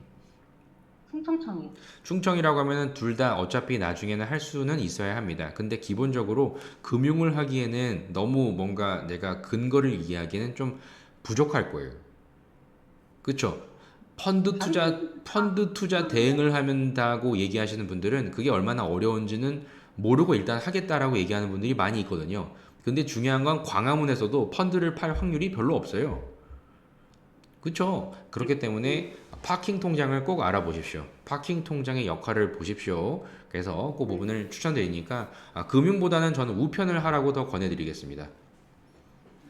충청청이요. 충청이라고 하면은 둘 다 어차피 나중에는 할 수는 있어야 합니다. 근데 기본적으로 금융을 하기에는 너무 뭔가 내가 근거를 이야기하기에는 좀 부족할 거예요. 그쵸? 펀드 투자 대응을 한다고 얘기하시는 분들은 그게 얼마나 어려운지는 모르고 일단 하겠다라고 얘기하는 분들이 많이 있거든요. 근데 중요한 건 광화문에서도 펀드를 팔 확률이 별로 없어요. 그쵸? 그렇기 때문에 파킹 통장을 꼭 알아보십시오. 파킹 통장의 역할을 보십시오. 그래서 그 부분을 추천드리니까 금융보다는 저는 우편을 하라고 더 권해드리겠습니다.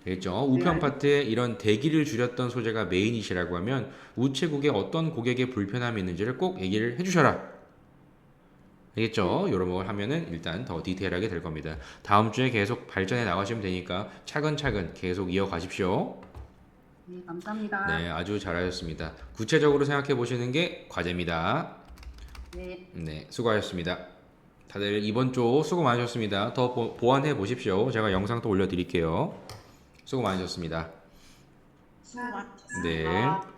알겠죠? 우편 파트에 이런 대기를 줄였던 소재가 메인이시라고 하면 우체국에 어떤 고객의 불편함이 있는지를 꼭 얘기를 해주셔라. 알겠죠? 이런 걸 하면은 일단 더 디테일하게 될 겁니다. 다음 주에 계속 발전해 나가시면 되니까 차근차근 계속 이어가십시오. 네, 감사합니다. 네, 아주 잘하셨습니다. 구체적으로 생각해 보시는 게 과제입니다. 네. 네, 수고하셨습니다. 다들 이번 주 수고 많으셨습니다. 더 보완해 보십시오. 제가 영상 또 올려드릴게요. 수고 많으셨습니다. 수고 많으셨습니다. 네.